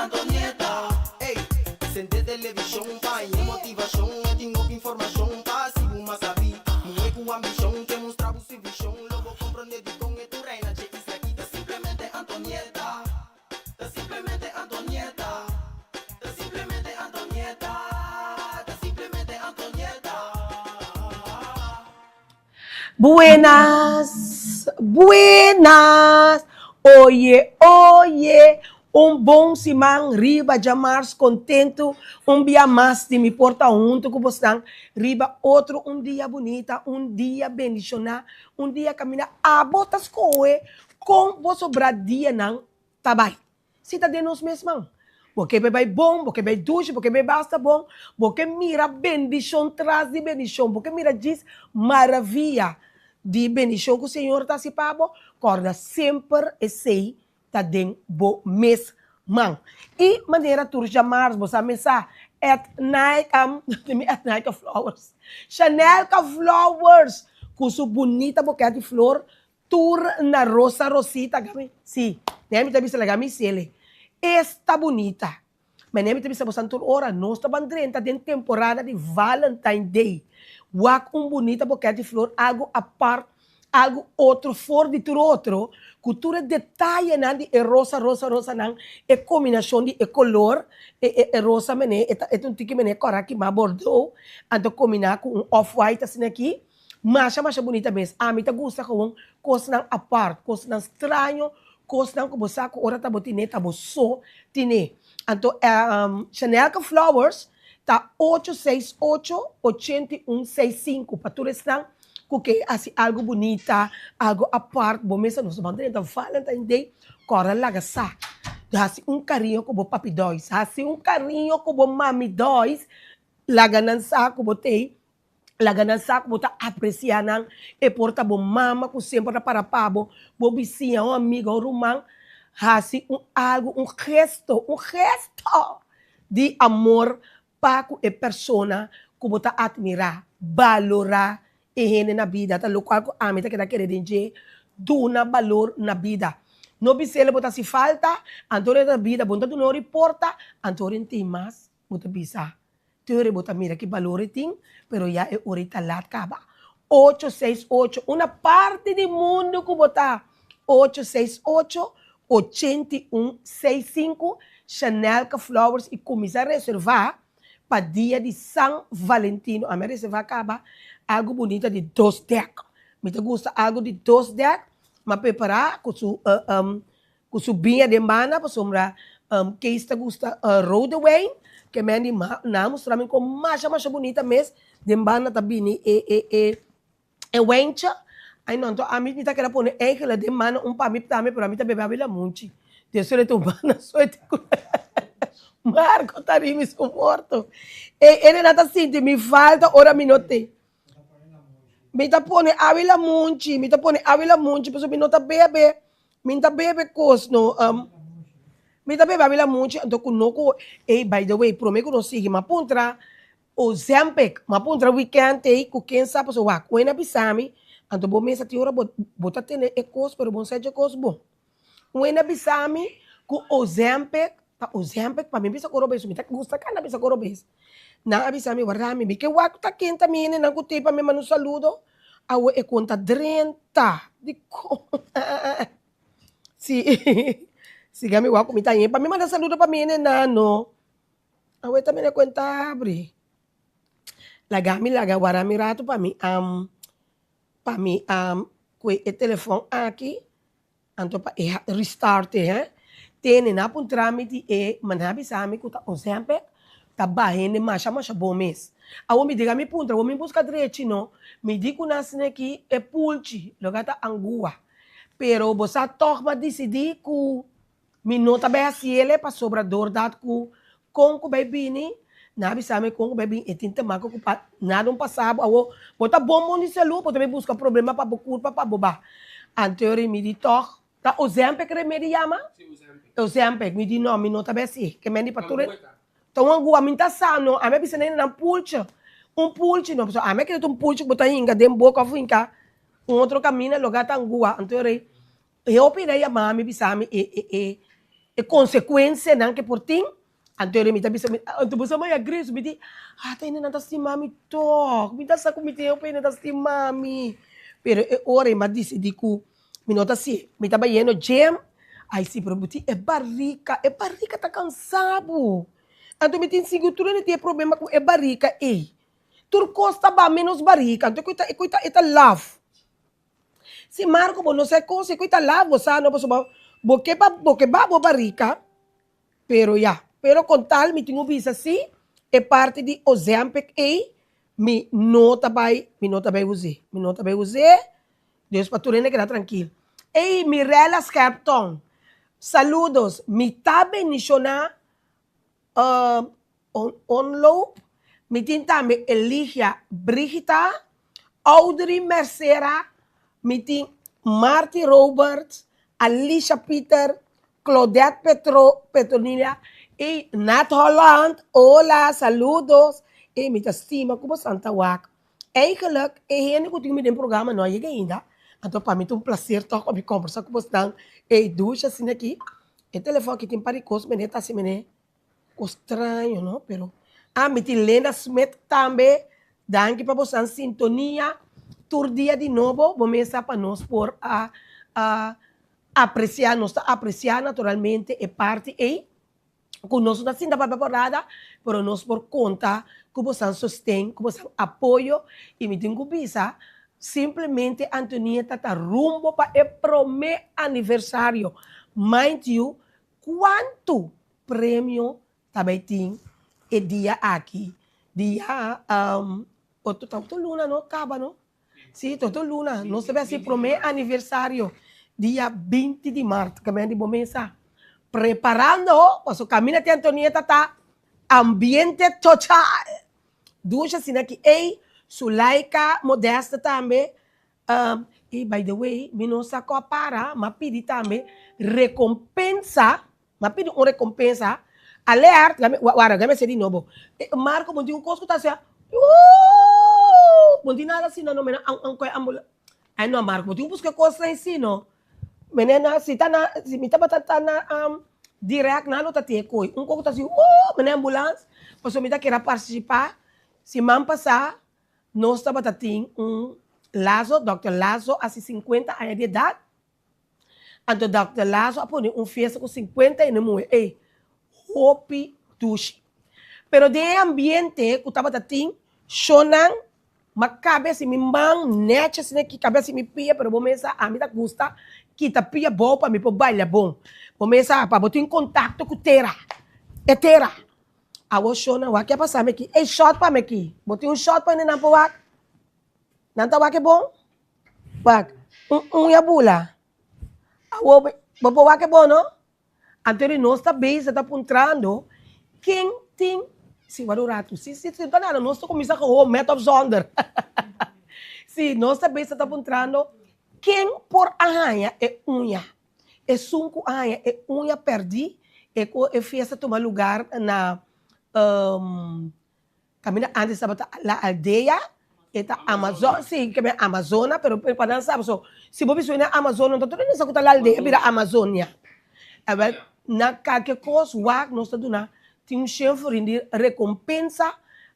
Antonieta. Ey, sente televisão, pai, motivação, eu tenho informação, passivo, mas sabe. Mulher com ambição, que mostrar o serviço, logo compreender de com e tu reina, che isso aqui tá simplesmente Antonieta. Tá simplesmente Antonieta. Tá simplesmente Antonieta. Tá simplesmente Antonieta. Buenas, buenas. Oye, oye. Bom simang riba jamars contento dia mais de me porta junto com vocês riba outro dia bonita dia bendicionar dia caminhar a botas coe com vosso bradia não tabai se tá de nós mesmos porque vai bom porque vai duche porque vai basta bom porque mira bendição traz de bendição porque mira diz maravilha de bendição que o Senhor tá se pabo corda sempre e sei tá den bo mes man e maneira tur jamars você mesa at night at night of flowers Chanel ka flowers kuso bonita boquete de flor tur na rosa rosita gami si nem me bisa gami sele esta bonita mas nem me bisa você tur ora nós tá bandrenta den temporada de Valentine Day wak bonita boquete de flor algo a par algo outro for de tur outro cultura detalhe nandi e rosa nang e combinação de color e rosa mene é um tique mene cora que ma bordeaux ando combinar com off white assim aqui mas bonita mesmo a mim tá gosta com coisa nang apart coisa nang estranho coisa nang como saco ora tá botine tá bosso tine então Chanel Flowers tá 868-8165 para tu restar porque assim algo bonita, algo aparte, bom mesmo nos mandamos então Valentine Day, cora laga sa, assim carinho com o papi dois, assim carinho com o mami dois, laga nan sa com o tei, laga nan sa com o tá apreciando e porta bom mama com sempre para pabo, bom vizinha, um amigo, um rumão, assim algo, gesto de amor para a persona que você admirar, valorar e na vida, tá local que a meta que dá querer dizer, duna valor na vida. Não precisa botar se falta, antônio da vida, bom tu não reporta, antônio tem mais, botar bisa. Tu botar mira que valor tem, pero já é horita lá acaba. 868, uma parte do mundo que botar 868-8165 Chanel Flowers e começar a reservar para dia de São Valentino. A minha reserva acaba algo bonito de 2 deck. Me gusta algo de 2 deck, mas preparar com su binha de mana, para sombra que está gusta Roadway, que me na mostrar me como mais bonita mesmo, de mana também e wencha. Aí não, então a mim me tá querendo pôr ela de mana para mim também, para mim também vai haver muito. Deus ele tu mana só Marco Tarimi sou morto. Ele não tá assim, me falta hora minuto. Me tá pondo Avila Munchi, pessoal me nota bebe, cosno, me tá bebe Avila Munchi, então conosco, by the way, prometo não siga, mas pontra o Zempec, mas pontra weekend aí, com quem sabe, pessoal, vai, com ena bisami, então bom mesa te hora bota ter cos, pero bom seja cos bom. Com ena bisami, com o Zempec, para mim bisa corobes, me tá gusta kana bisa corobes. Na abisa mi warami bi ke wak ta kenta mine na kuti pa mi manu saludo awe e conta 30 di ko si si gami wak mi tanye pa mi manu saludo pa mine na no awe ta mi na kwenta abri lagami laga warami rato pa mi kwe e telefone aqui anto pa e restart tene na pun tramite e manabi sa mi kuta o sempre tabahin masha bom mês. Awo me diga me punta, me busca direito no, me digo nasce aqui é pulchi, logata angua. Pero você torma decidir que me nota bem assim ele para sobrador dado com bebini, na bisame com bebini e tinta maco com nada passado, awo bota bom mundo celu, bota me busca problema para culpa para boba. Anterior me di tor, tá o zempe que me chama? O zempe, me di não, me nota bem assim, que me di para tudo. Então, angua minta sano, a minha bisa nem na pulche, pulche não, a minha queria pulche botar inga, dem boca finca, outro caminho, lugar tá angua, então eu pirei a mami bisami E consequência não que por ti, anterior me tabi anto você mai agres me di, tayo na natas ti mami to, me sa kumite eu na natas ti mami. Pero e ore ma disse diku, me nota si, me taba yeno jam, ai si pero buti é barrica tá cansado. Anto me tin siguro ne tem problema com é barrica Turcosta ba menos barrica, anto coita eta love. Si Marco bo não sei cosa, coita love, sa no bo boque ba bo barrica, pero ya, pero con tal me tenho visa si, é parte de Ozempic me nota vai usar, Deus para tu que tranquilo. Ei, Mirella Scarpton, saludos, me tabe nishona onloop, me tintame Eligia Brigita, Audrey Mercera, me tin Marty Roberts, Alicia Peter, Claudette Petronila e Nat Holland. Hola, saludos. E me estima como Santa Wak. Eigenlijk, heen ik met een programma nou je ainda. Então, para mim, é um prazer estar com conversar com vocês. E ducha assim aqui. E telefone que tem para cos, mas tá assim, né? Estranho, não? Pero, me tem Lena Smith também. Danke para vocês, sintonia. Tur dia de novo, vamos começar para nós por apreciar, nós apreciar naturalmente é parte e conosco assim da preparada, pero nós por conta que você sustém, que você apoio e me tem que pensar, simplesmente Antonieta está rumbo para o primeiro aniversário. Mind you, quanto prêmio também tem e dia aqui, dia outro luna não acaba não? Sim, todo luna, nós temos assim primeiro aniversário, dia 20 de março, que vem de começar. Preparando, o caminho de Antonieta está ambiente total. Duas assim aqui, Sulaika Modesta também. E by the way, me não sacou para, mas pedi também recompensa, mas pedi uma recompensa. Alerta, agora me sei de novo. Marco, bom dia, um coisa que está assim, bom dia nada assim, não, mas ambulância. Aí não, Marco, bom dia, busca coisa assim, não. Menina, se me tá batendo direct na luta te coi, coisa tá assim, menina ambulância, posso me dar que participar, se man passar, nós tá batendo Lazo, Dr. Lazo, assim 50 anos de idade, então Dr. Lazo apone festa com 50 anos, hopi tushi. Pero de ambiente que tava batendo, chonan, mas cabeça me man, nete assim que cabeça me pia, pero começa a me dar gusta, que tá pia bom para me pôr baile bom. Começa para botar em contato com Tera. É Tera. A o chona, o que passar aqui? É shot para me aqui. Botei shot para ele não pôr. Não tá que bom? Wak, ya bula. A o bobo que bom, não? Anterior nós tá bem, você tá apontando. Quem tem se vai durar tu, se tá nada, nós tô começando com o método Zonder. Se nós tá bem, você tá apontando. Quem por arranha é unha. É 5 arranha é unha perdi. É fiesta tomar lugar na caminho antes da aldeia. Eta Amazon, sim, que é Amazônia, pero para não sabe só. Se você na Amazônia, então não sabe que a aldeia vira Amazônia. Na qualquer coisa, nós estamos dando tem chefe de recompensa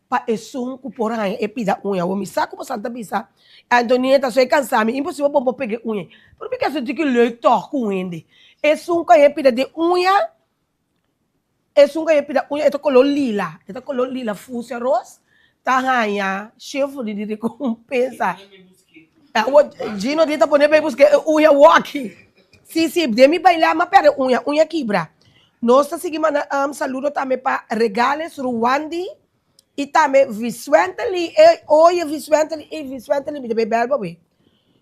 para esse por aí e pida unha. O me saco para Santa Bisa. Antonieta só é cansada, impossível para pegar unha. Porque você tem que ler com ele. Esse que é pida de unha. Esse que é pida unha, é color lila. É color lila fúcsia rosa. Tá ganha chefe de recompensa. O Gino dita poner para buscar unha walk. Sim, de me bailar, mas pera unha quebra. Nós seguimos saludo também para Regales Ruandi e também Vicenteli. Oi, Vicenteli, me deve ver, baby.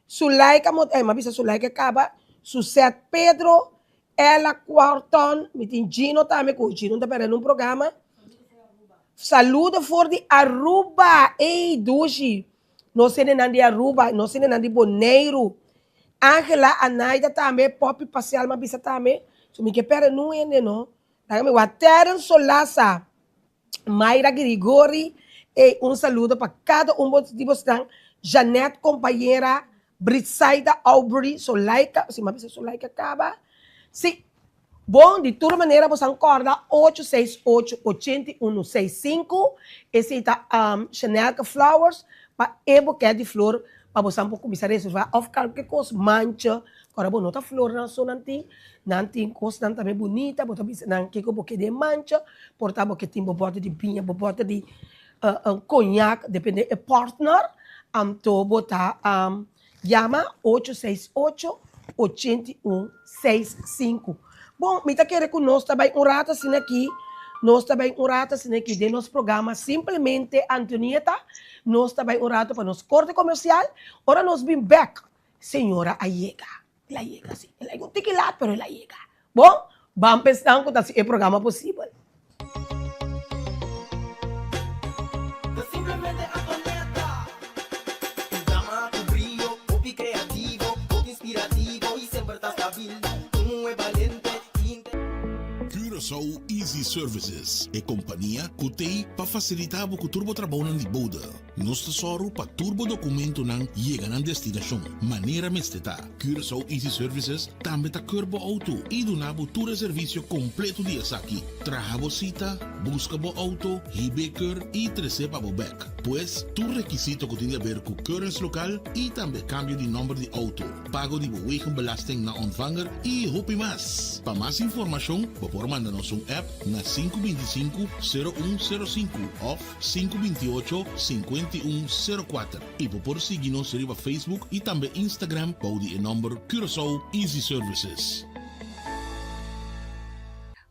Sulaika, mas bisa Sulaika acaba. Suset Pedro, ela Quarton, me tem Gino também, com o Gino também num programa. Saludo for de Aruba, Dushi. Nós temos de Aruba, nós temos de Boneiro. Angela, Anaida também, Pop Parcial, mas bisa também. So, me que pera não é, não. Dá-me o Terence Solasa, Mayra Grigori, e saludo para cada de vocês. Janete, companheira, Britsaida Aubrey, Solaika, se uma pessoa Solaika acaba. Se Bom, de toda maneira, você acorda 868-8165. Esse é Chanel Flowers, para e buquê de flor, para você começar a reservar. Ou ficar que coisa mancha, agora, bom, nota flor na sua nanti coisa também bonita, bota não que buquê de mancha, portar buquê tem bota de pinha, bota de conhaque, depende do partner, to botar llama 868-8165. Bom, me tá querendo que nós também de nosso programa, simplesmente Antonieta, nós também para nosso corte comercial, ora nós bem back, senhora Ayega, ela llega, sim, ela é um tiquilat, pero ela llega. Bom, vamos pensar com esse programa possível. Simplemente Antonieta, un drama, un brillo, popi creativo, popi inspirativo y siempre estás stabil, tú es valiente. Curaçao Easy Services é companhia que tem para facilitar o turbo trabalho de boda. Nós tesoro para turbo documento não chega na destinação. Maneira mesteta. Curaçao Easy Services também está curbo auto e donava todo serviço completo de aqui. Traga cita, busca bo auto, hibeker e receba bo back. Pois, tu requisito que tem a ver com currency local e também cambio de número de auto. Pago de belasting na ontvanger e hopi mais. Para mais informação, por mandar-nos app na 525-0105 ou 528-5104 e por seguir-nos no Facebook e também Instagram para o número Curaçao Easy Services.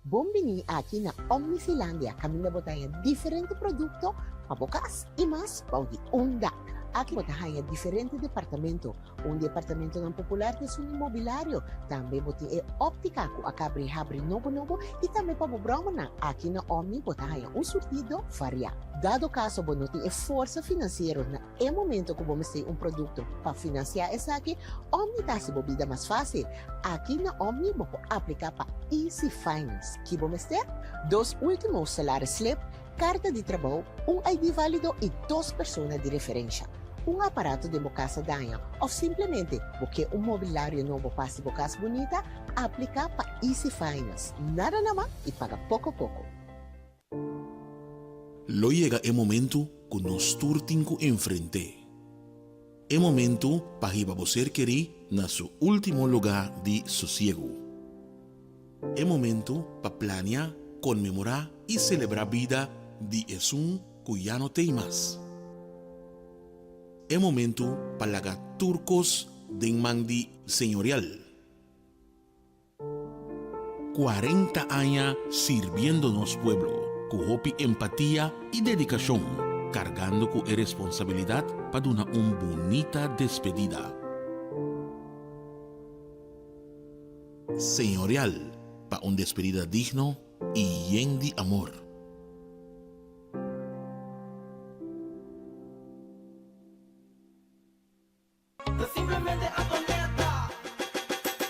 Bombini aqui na Omnifilandia, kami na botaya diferente produto, pabokas e mais para o Unda. Aqui botaya diferente departamento. Departamento ng popular de sun imobiliário. Também botei óptica com a cabri novo e também para o broma na aqui na Omni botaya surtido variado. Dado caso bonoti força financeira na momento que vamos ter produto para financiar essa aqui, Omni tá se bobida mais fácil. Aqui na Omni vou aplicar para Easy Finance. Que vamos ter 2 últimos salários slip, carta de trabalho, ID válido e 2 pessoas de referência. Aparato de casa danha ou simplesmente porque mobiliário novo passe casa bonita, aplicar para Easy Finance. Nada naman e paga pouco. Lo llega el momento que nos turtinco enfrente. El momento para você querer na su último lugar de sosiego. El momento para planear, conmemorar y celebrar vida de un que ya no tem más. El momento para lagar turcos de mandi señorial. 40 años sirviéndonos pueblo, con hopi empatía y dedicación, cargando con responsabilidad para una bonita despedida. Señorial, para una despedida digno y lleno de amor. Simplemente Antonieta,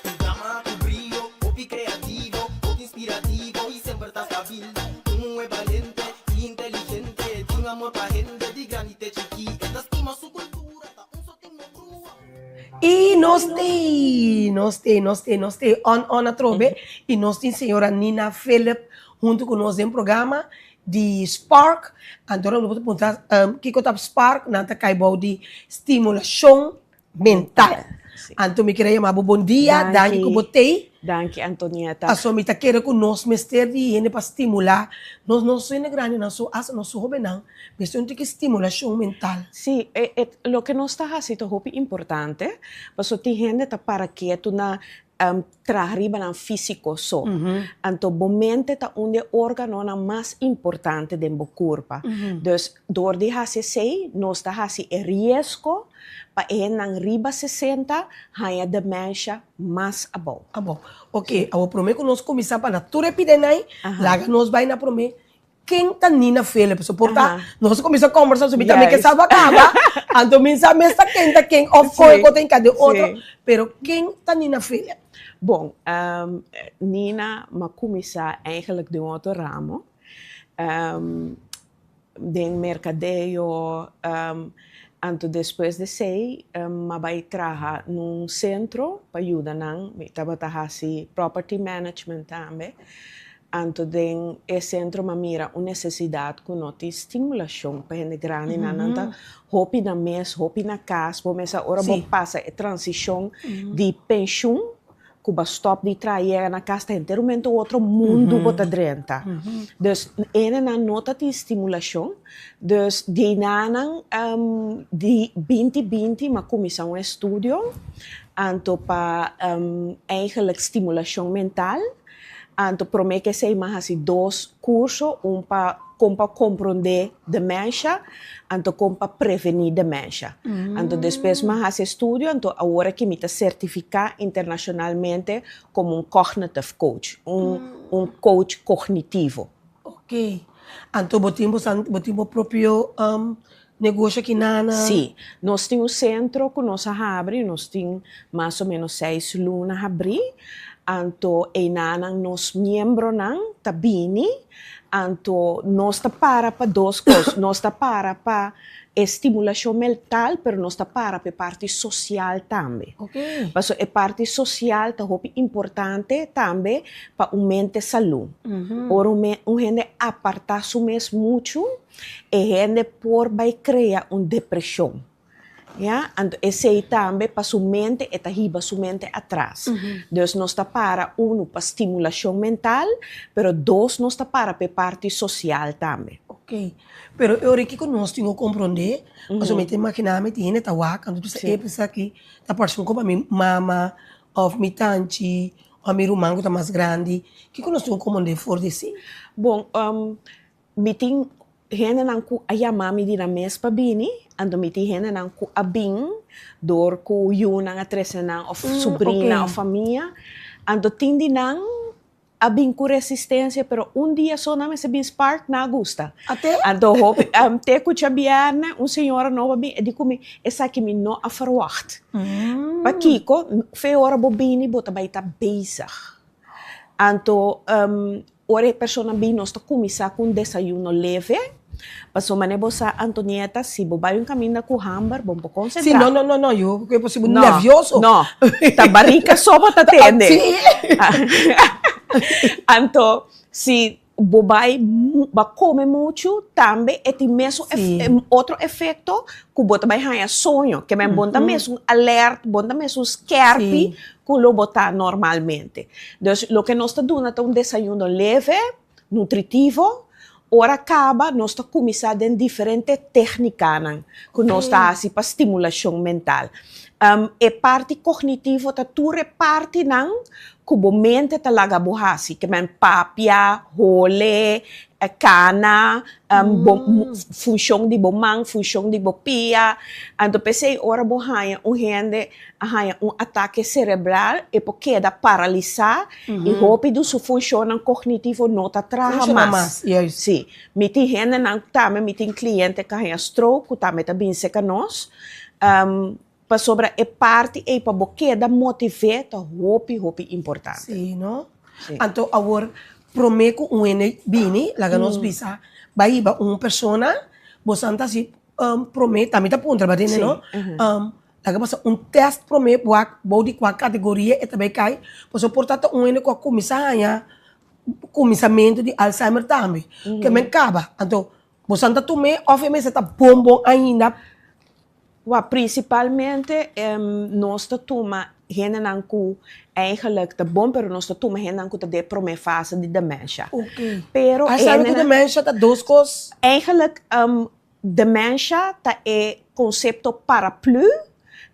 un drama, un brillo, popi creativo, popi inspirativo y siempre estás stabil. Tú es valiente y inteligente, tiene amor para gente de granite chiquita, estima su cultura, un sotinho crua. E nós temos on a trobe, e nós temos a senhora Nina Philip, junto com nós em programa de Spark. Então, nós vamos perguntar o que é Spark, nanta kaibau de estimulação mental. Então, me queria chamar bom dia, danke que botei. Danke, Antonieta. A sua mita queira que nós mestre de para estimular, nós não somos grande, nós somos jovem, mas temos que estimulação mental. Sí, lo que nos está haciendo es importante, porque tem gente para que tu na trabalhar no físico só. Então, a mente é órgano mais importante do corpo. Então, door de HCC, nós está fazendo risco para na riba 60, a demência mais abaixo. Bom. Ok, eu prometo que nós começamos para tudo epidemia, lá nós vai na prometo. Quem está Nina Philip, suporta, nós começamos a conversar sobre também que sabe acaba. Então, me sabe quem of course tem cada outro, pero quem está Nina Philip? Bom, Nina começou eigenlijk de outro ramo, de mercadeio, Anto después de sei, mabay traha num centro para ajudar nang, trabalhar si property management também. Anto den e centro mamira uma necessidade com noti estimulação para gente grande nananta hopi na mes, hopi na casa, por mesa ora Sim. passa a transição de pensão que stop de trair na casa inteiramente outro mundo bota drenta. Dus ene na nota de estimulação, dus die nanan die 2020 maar comissão um estudio anto pa eigenlijk stimulação mental. Anto promete que sei mais assim 2 cursos, para compreender demência, anto para prevenir demência. Anto depois mais estudo, anto agora que me certificar internacionalmente como cognitive coach, coach cognitivo. Ok. Anto botimos próprio negócio aqui na... Sim, nós temos um centro que nós abrimos, nós temos mais ou menos 6 lunas a abrir. Anto enanang nos miembro nang tabini, anto nos para 2 coisas, nos para estimulação mental, pero nos para parte social também. Ok. Mas a parte social é importante também para mente saúde. Ora gente apartar su mes muito e gente por vai criar uma depressão. Ja, and esse também para sua mente e tahiba sua mente atrás. Dus nós está para para estimulação mental, pero 2 nós está para parte social também. Ok. Pero eu requer que nós temos que compreender, mas eu me imaginar me tiene tawa quando tu sei pensar que a pessoa como a minha mama, ou minha tante, ou meu irmão que tá mais grande, que nós temos que compreender for de si. Bom, meeting gente nang ku ayamami di na mes pa bini, ando miti gente nang ku abing, dor ku yun ang atresa nang of sobrina okay. o família, ando tindi nang abing ku resistência, pero dia só na mesa bin spark na gusta. Até? Ando hope, te ku chabiana, senhora nova bin, di kumi, essa que me no a verwacht. Pa kiko, fe ora bobini, bota baita bezig. Anto, ora persona bin nos to kumisa kun desayuno leve, paso manebo sa Antonieta, si bobai yung caminho com hambar, bom po concentrar. Sim, não, eu que é possível nervioso. Não, ta barrica sopa ta tende. Sim. Anto, si bobai ba come muito, também é ti mesmo outro efeito que bota vai ganhar sonho, que me bonta mesmo alert, bonta mesmo scarpe, que lo bota normalmente. Então, lo que nós está dando é desayuno leve, nutritivo. Ora acaba, nós está começando em diferentes técnicas que nós está assim para estimulação mental. E parte cognitiva tá ture parte não que o mente tá laga borrasi, que men papia, role, cana, função de bomang, função de bopia. Então pensei ora borraia gente ataque cerebral e porque da paralisar e rápido su função cognitivo não tá trabalhando mais. Yes. Sim, me tem gente não também me tem cliente que tem stroke, também tá bem seca nós. Para sobre a parte e para boque da motivar tá hopi importante. Sim, não? Sim. Então, agora prometo ene bini, laga nos bisa, baiba persona, bosanta si promete, também tá ponto trabalhando, não? Laga passa test promete body com a categoria e também cai, posso portanto ene com a comissamento de Alzheimer também, que me acaba. Então, bosanta tome, obviamente tá bom ainda. Principalmente, nós tomamos gente que eigenlijk te bom, pero nós tomamos gente que te prome fase de demência. Ok. Pero sabe que demência tá 2 coisas? Eigenlijk, demência é conceito paraplu,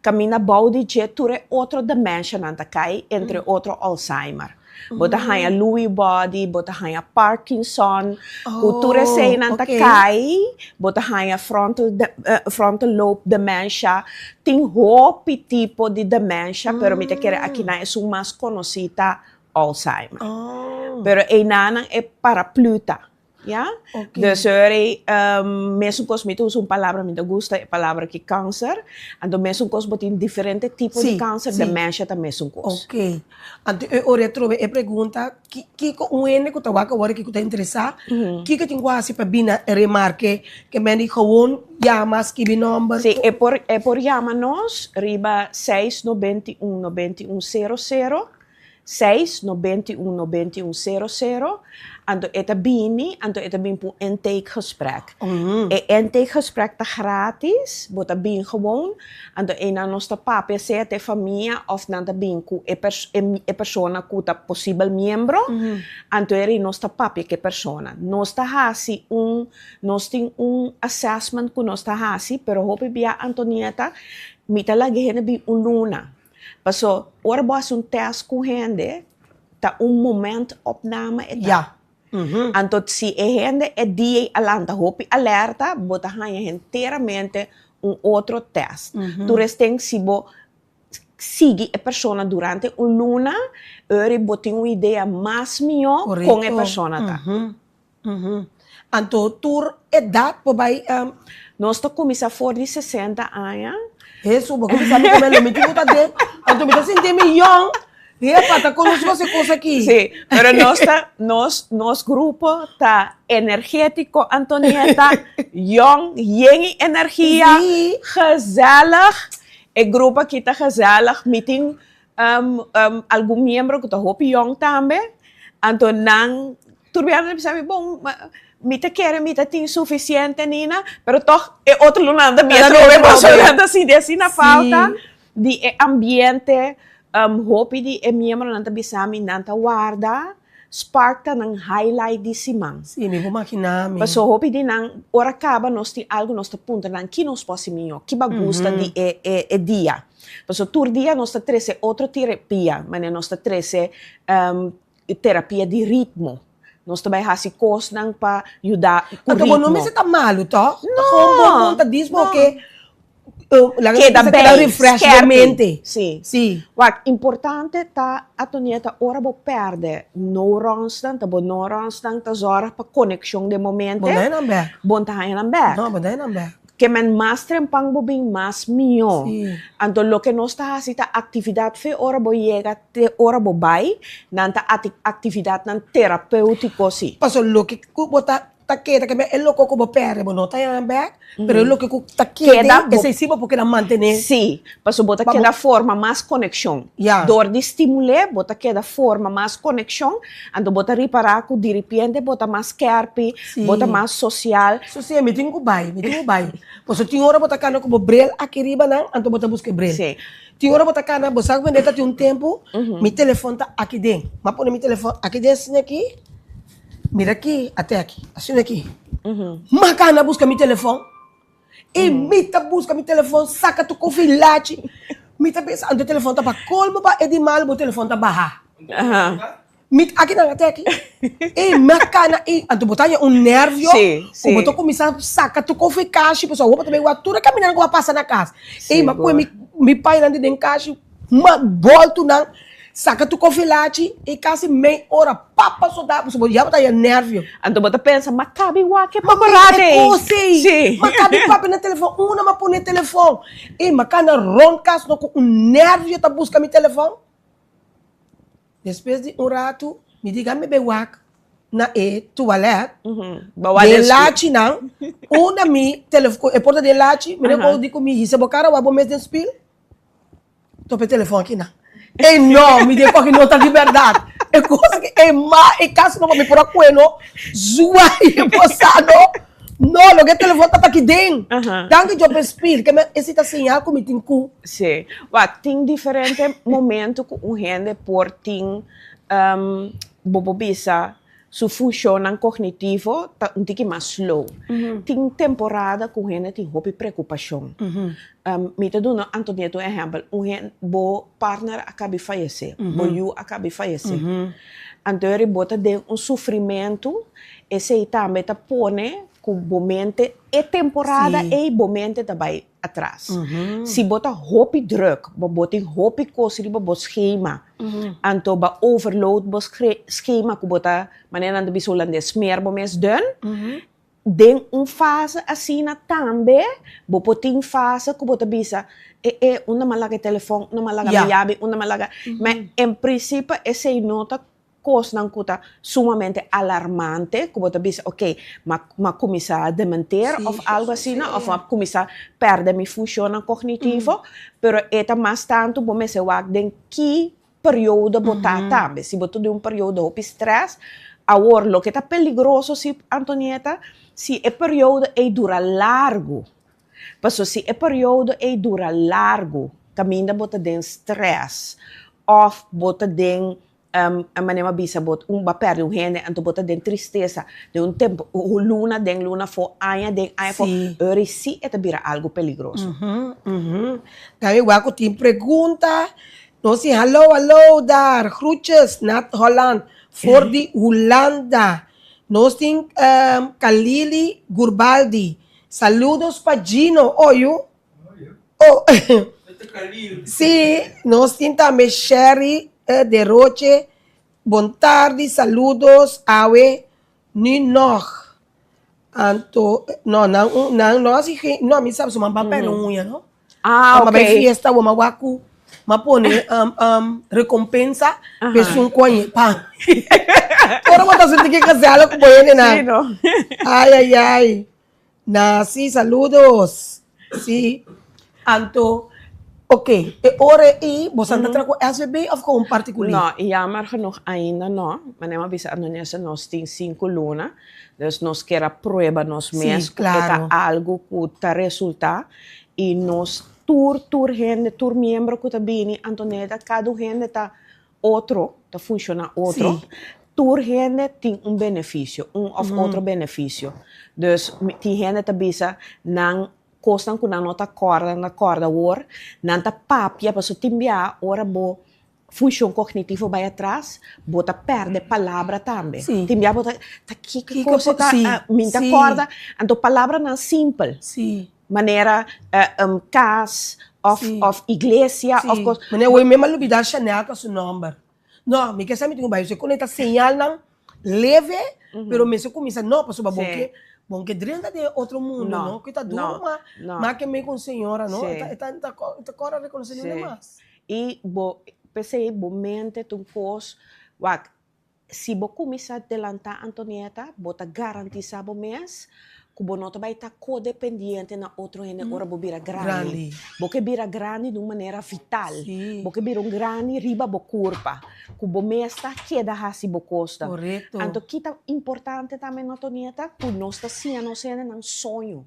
camina body jeture outro demência nanta cai, entre outro Alzheimer. Bota hanya Lewy body, bota hanya Parkinson, cultura sei nanta cai, bota hanya frontal lobe dementia, tem hopi tipo de dementia, pero me te quer aqui na é o mais conhecida Alzheimer. Pero e nana é parapluta. Ja? Okay. Dus mesmo cos me usa palavra me gusta a palavra que câncer, ando mesmo cos botin diferente tipo de Sim, câncer, sim. dementia tá mesmo cos. Ok. Ante ora trove e pergunta que um ene que tawaka ora que tá interessado, que tem quase para bina remarque que meni gewoon ja mas que bi number. Sim, é por chama-nos, riba 691-9100, 691-9100, ando eta bini, ando eta bin po intakegesprek. E intakegesprek tá grátis, bota bin gewoon, ando na nossa papia se te família of nanta bin ku e persona ku ta possível membro, ando eri nossa papia que persona. Nós tá hasi nós tem assessment ku nós tá hasi, pero hope bia Antonieta, mita lagi hene bi luna. Paso, ora boas test com gente, tá momento opname eta. Ja. Antot si gente é dia alanta, hope alerta, bota hanha inteiramente outro test. Tu restem si bo sigue a persona durante luna, eri botin uma ideia mais melhor com a persona tá. Anto tur edad po bai Nós tá começando for de 60 anos. isso, porque sabe como é me tudo tá dentro. Anto me tá sentindo young. E pata como se fosse coisa aqui. Sí, pero nos grupo tá energético, Antonieta, young, yengi energia, Sí. gezellig. O grupo aqui tá gezellig, meeting algum membro que tá hopi young também. Então, não, turbiano sabe bom, mita quer, mita tem suficiente nina, pero toch é outro lugar da minha troca, assim na falta de ambiente. Hopi di membro nanta bisami nanta guarda spark ta ng highlight di simang. Sim, me vou imaginar. So hopi di nang ora acaba nós tem algo nós ta punta nang que nos posse minho, que bagusta di dia. So tur dia nós ta trece outra terapia, mas nós ta trece terapia di ritmo. Nós também hasi cos nang pa ayudar com Então, ritmo. não me tá malo, tá? No. Conta disso No. porque Queda bem, refresh scherpi. a mente. Sim. Sim. Wat importante tá a Tonieta ora bo perde neurons dan, bo neurons dan ta zorg pa conexão de momento. Bom, não é Bon ta hayan ang back. Não, bom, não é Que men mas trempang bubing mas mio. Sim. Anto lo que nos ta hasita actividad fe ora bo llega te ora bo bai, nanta actividad nan terapêutico si. Paso lo que bota taqueta que é louco como perde, não tá em back, pero lo que taqueta é excessivo porque não mantém. Sim, paso bota Vamos. que da forma mais conexão. Yeah. Dor de estimular, bota que da forma mais conexão, ando bota reparar que de repente bota mais carpe, Sim. bota mais social. So sim, me tenho bai. Paso tinha hora bota cana como brel aqui riba não, anto bota busca brel. Sim. Tinha hora bota cana, você sabe quando tem tempo, meu telefone tá aqui dentro. Mas põe meu telefone aqui dentro assim aqui. Mira aqui, até aqui, assim aqui. Macana busca meu telefone. E mita busca meu telefone, saca tu coffee latte. Mita pensa, o telefone tá para colmo, é de mal, o telefone tá barra. Mita aqui não, até aqui. E macana, e anto botar nervio. Sim, sim. Como tô começando a saca tu coffee caixa, pessoal, vou também tudo caminhando com a passa na casa. E mas põe me pai lá dentro de caixa, volto não. Saca tu coffee latte e quase meia hora, papa só dá, você já botar nervio. Ando bota pensa, makabi wa que Mamãe, paparade. é coisa. Sim. Mas cabe papo no telefone, uma mas põe no telefone. E mas cana ronca, só com nervio tá busca meu telefone. Depois de rato, me diga me bewak na toalete. Bawa De latte não. Una mi telefone, é porta de latte, me não digo me recebo cara, o abo mês de spill. Tope telefone aqui não. E não, me diga que não tá de verdade. É coisa que é má, é caso não me por aqui não. Zua e passado. Não, lo que telefone tá aqui dentro. Danke job spill, que me esse tá sinal como tem cu. Sim. Wat tem diferente momento com gente por tem bobobisa su funcionam cognitivo tá um tique mais slow. Tem temporada com gente tem hobby preocupação. Me te dou Antonieta um exemplo, bo partner acaba de falecer, bo you acaba de falecer. Então ele bota de sofrimento, esse também tá pone com bomente e temporada e bomente também atrás. Mhm. Si bota hopi druk, boting hopi kosi riba bo schema. Anto ba overload bo schema ku bota maneira de bisolan de smear bo mes dun. Den fase assim na tambe, bo poting fase ku bota bisa una malaga telefone, una malaga llave, una malaga. Mas em princípio essa nota coisa não custa sumamente alarmante, como você diz, ok, mas começar a dementir ou algo assim, ou começar a perder minha função cognitiva, pero é mais tanto, bom, se eu acho que período botar também, se botar de período de stress, agora, o que está perigoso, se Antonieta, se é período dura largo, porque se é período dura largo, caminha botar de stress, ou botar de a maneira bisa bot perde gente anto bota den tristeza de tempo luna for aya for si eta bira algo peligroso. Kami wako team pergunta, no si hallo daar, groetjes, Nat Holland, voor die Holanda. Nos ting Kalili Gurbaldi, saludos pa Gino, oyo. Oh, sí, nos ting também Sherry de Roche, boa tarde, saludos, awe, ni nog. Anto, não, assim, não, me sabe, uma papel unha, não? Ah, Uma ok. fiesta, uma waku, uma pone, recompensa, pessoa conhe, pá. Ora, botar você tem que casar com boiene, na. Sí, no? Ai. Sí, saludos. Sí. Anto, oké, ore você anda tra com SVB of com particular? No, jammer genoeg ainda no. Manema bisa anonesa nos tem 5 luna. Dus nos quer a prueba nos mes claro. algo que ta resulta e nos tur membro que ta bini Antoneta cada gente ta outro, ta funciona outro. Sí. Tur gente tem benefício, of outro benefício. Dus die gente ta bisa nang kostan ku na corda hoor, nanta papia para timbia ora bo função cognitiva vai atrás, bota perde palavra também. Sim. Timbia bota que coisa tá minta corda, então palavra não simples. Sim. Maneira cas of igreja of coisa. Mas eu mesmo não dar Chanel com seu número. Não, me quer saber que você conecta señal não leve, pero me se começa não para sua boca. Bom, que dentro de outro mundo, não? Que está duro, mas que me com senhora, não? Está corre reconhecendo demais. E pensei, mente tu cos, se você começar a adelantar Antonieta, você garantiza o mês, que você não vai estar codependente na outro gente, agora você vira grande. Você vira grande de uma maneira vital. Você vira grande riba bo curva. Que você mês está queda hasi bo costa. Correto. Então, que é importante também, Antonieta, que nós está sendo um sonho.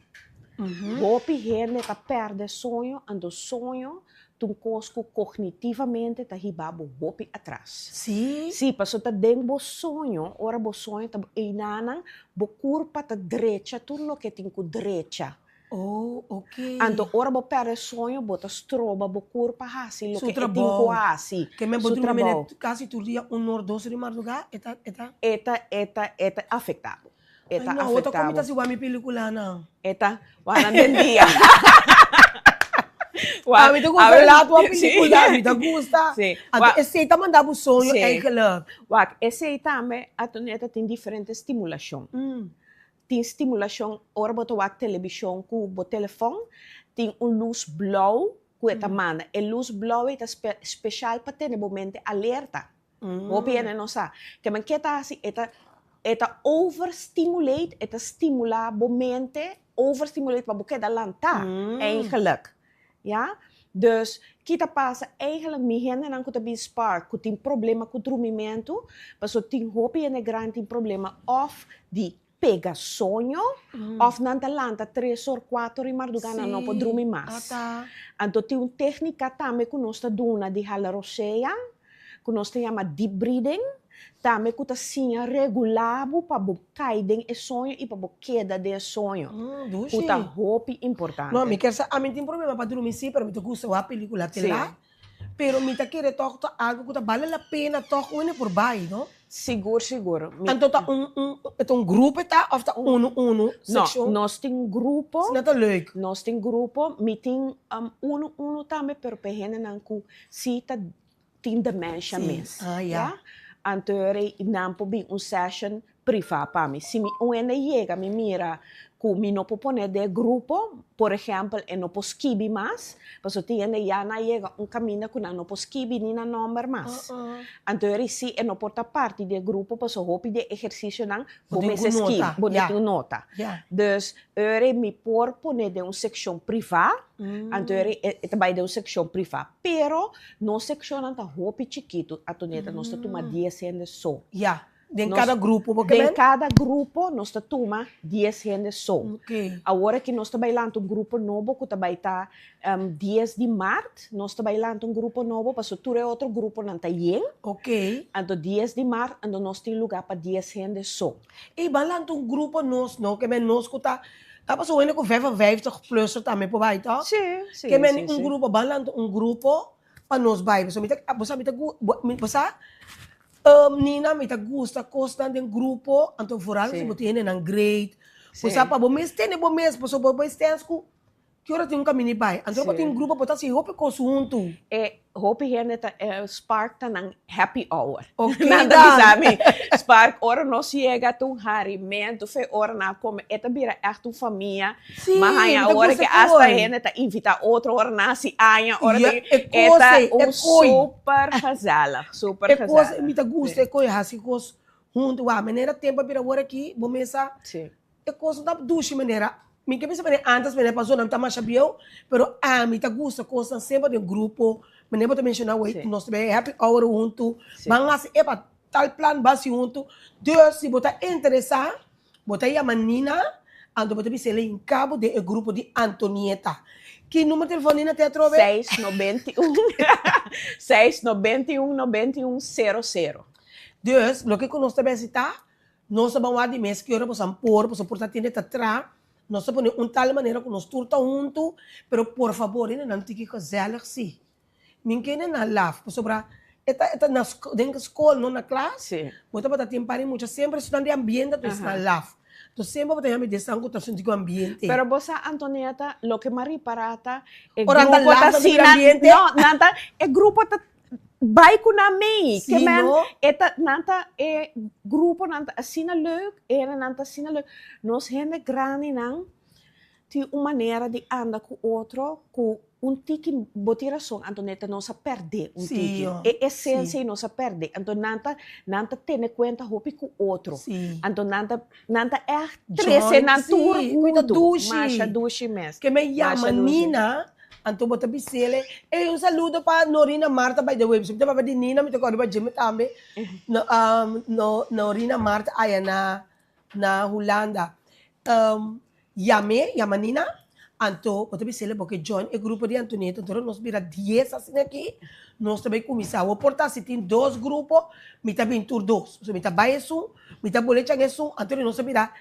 Você gente está perdendo sonho, então sonho tu cosco cognitivamente tá ribabo hopi atrás. Sim. Sim, passou tá dentro bo sonho, ora bo sonho tá inana, bo curva tá direita, tudo lo que tem com direita. Oh, ok. Então, ora bo perde sonho, bota stroba bo curva hasi, lo que tem trabalho. com hasi. Que me botou no meio, quase todo dia, 1 hora, 2 de madrugada, Eta afetado. Eta afetado. Não, outra comida se vai me película, não. Eta, wala den dia. A mim te gusta lá tua película, a mim te gusta. Sim. Esse tá mandando o sonho, é claro. Esse também, a toneta tem diferente estimulação. Tem estimulação, ora botou a televisão com o telefone, tem luz blauw, que é manda. A luz blauw é especial para ter mente alerta. O piano não sabe. Que man que tá assim, eta overstimulate, eta stimula a mente, overstimulate para você dar lantar, eigenlijk. Ja? Dus, kita passa eigenlijk mijne en kuta bispar, que tem problema com o dormimento, mas tem hopi en grande tem problema of de pega sonho, of nanta lanta 3 ou 4 e madrugada não pode dormir mais. Então tem técnica também que nós dona de halarosea, que nós chama deep breathing, também que está regulado para cair em sonho e para queda de sonho. Que é hopi importante. Não, me quer saber, a mim tem problema para dormir sim, pero me gusta a película lá, pero me quer tocar algo que vale a pena tocar por baixo, não? Seguro. Então tá um grupo tá of tá uno section. Nós tem grupo. Isso não tá leuk. Nós tem grupo, meeting uno também, pero pehene nan ku sita tin dementia Sim. mes. Ah, ja. Antere nampo bi session privado para mim. Se uena chega, me mira que me não pode de grupo, por exemplo, e não posso escrever mais, mas eu tinha já na chega caminho que não posso escrever nem na número mais. Então, se eu não pode parte do grupo, mas eu hope de exercício não vou me escrever, vou ter nota. Dus, eu me por poner de seção privada, então eu vai de seção privada, pero no seção não tá hope chiquito, a toneta nós toma 10 gente só. De cada grupo, porque de cada grupo nós toma 10 gente só. Okay. Agora que nós trabalhando grupo novo, que também está 10 de março, nós trabalhando grupo novo, para o outro grupo não está bem. Ok. Então 10 de março, então nós temos lugar para 10 gente só. E balando grupo nós, não, que nós que tá para so com 55 plus também por baixo, tá? Sim. Que grupo balando grupo para nós bairro. So você Nina me gusta costa de grupo, então foral se você tem um grade. Você para bom mês tem bom mês, para bom mês tem que hora tem caminho vai. Então você tem grupo para se roupa com junto. E roupa gente spark tá nang happy hour. Okay, nada disami. Spark ora nós chega tu harimento, fe ora na come eta bira echt tu família. Mas aí a hora que hasta gente tá invita outro ora na si aia ora eta super casala, super casala. Coisa me gusta coi hasi cos junto a maneira tempo bira ora aqui, bom mesa. Sim. E coisa da duche maneira. Me que pensa antes me passou não tá mais chabiou, pero a mim tá gusta coisa sempre de grupo. Me nem pode mencionar o nós também happy hour junto. Mas epa tal plan base junto. Deus se botar interessar, botar aí a menina, ando botar se em cabo de grupo de Antonieta. Que número de telefone na teatro 691 691 9100. Deus, lo que nós também está, nós vamos lá de mês que hora possam pôr tá tendo atrás. Nós ponemos tal maneira que nós turta junto, pero por favor, não tem que fazer assim. Ninguém não lava, sobra eta na escola, não na classe. Bota para tempar muito, sempre estudando de ambiente, então na lava. Então sempre bota me desang ko tasun di ambiente. Pero bosa Antonieta, lo que mari parata, e grupo ta sina, no, nanta, e grupo ta vai com na mei, que men, eta nanta e grupo nanta assina leuk, era nanta assina leuk. Nós gente grande não tem uma maneira de andar com outro, com tiki botiração, Antonieta não se perde tiki. É essência não se perde. Então nanta tem conta hopi com outro. Então nanta é trece na turno, macha dushi mes. Que me chama Nina. Anto bota bisele. Um saludo para Norina Marta by the way. Sabi ba di Nina mi to ko ba Jimmy tambe. Norina Marta ay na Holanda. Yama Nina. Anto bota bisele porque John e grupo de Antonieta, então nós vira 10 assim aqui. Nós também começar a portar se tem 2 grupos, mi tá bem tur 2. So mi tá vai isso, mi tá bolecha isso, anto nós vira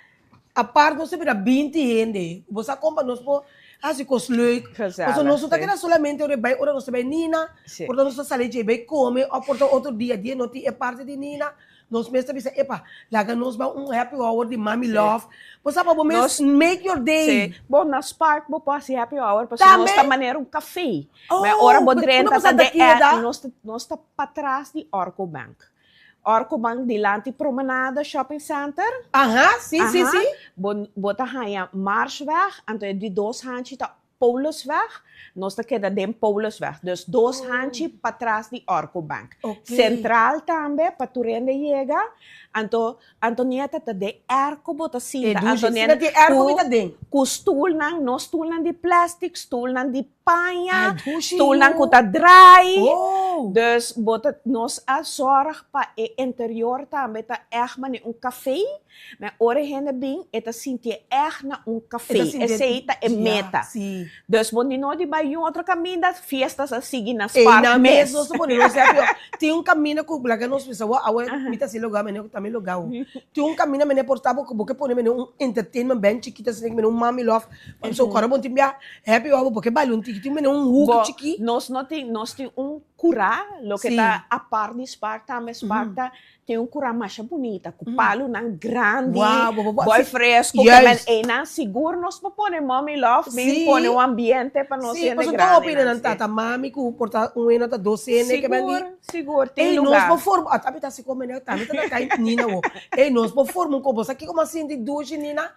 a par nós vira 20 gente. Você compra nós po assim cos leuk. Então nós não tá querendo solamente ora vai ora nós também Nina, portanto nós sale de vai come, ou porta outro dia não tem é parte de Nina. Nós mesmo bisa epa, laga nós ba happy hour de Mommy Love. Você para nós make your day. Bom na Spark bo passa happy hour, para nós tá maneira café. Mas ora bo drenta tá nós tá para trás de Orco Bank. Orco Bank dilante promenade shopping center. Sim. Bota haya Marsweg, então de 2 handjes tá Paulusweg. Nós tá queda de Paulusweg. Dus 2 handjes para trás de Orco Bank. Central também para tu rende chega. Então Antonieta tá de Erco bota cinta. Antonieta de Erco bota den. Com stool nang de plastic, stool nang de panha, stool nang kuta dry. Dus bota nós a zorg para o interior também tá echt maar café. Mas ora gente bem, eta sinti echt na café. Essa é meta. Dus bom não de vai outro caminho das festas assim nas parques. Mesmo nós podemos tem caminho que blaga nós pessoal, agora mita se lugar menino também lugar. Tem caminho menino portável que pode menino entertainment bem chiquita assim menino Mommy Love. So cara bom time happy hour porque balão tem menino hook chiqui. Nós tem cura, lo que tá a par de Sparta, mas Sparta tem cura mais bonita, com palo nang grande, Uau, boy fresco, yes. que men seguro nós pone mommy love, Sim. pone um ambiente para nós Sim, ser mas eu grande. estou opinando na tata mami que o porta ena tá docene que men Seguro, tem ei nós lugar. por forma, tá tá se comendo, tá tá cai nina wo. Ei nós por forma um copo, aqui como assim de duche nina.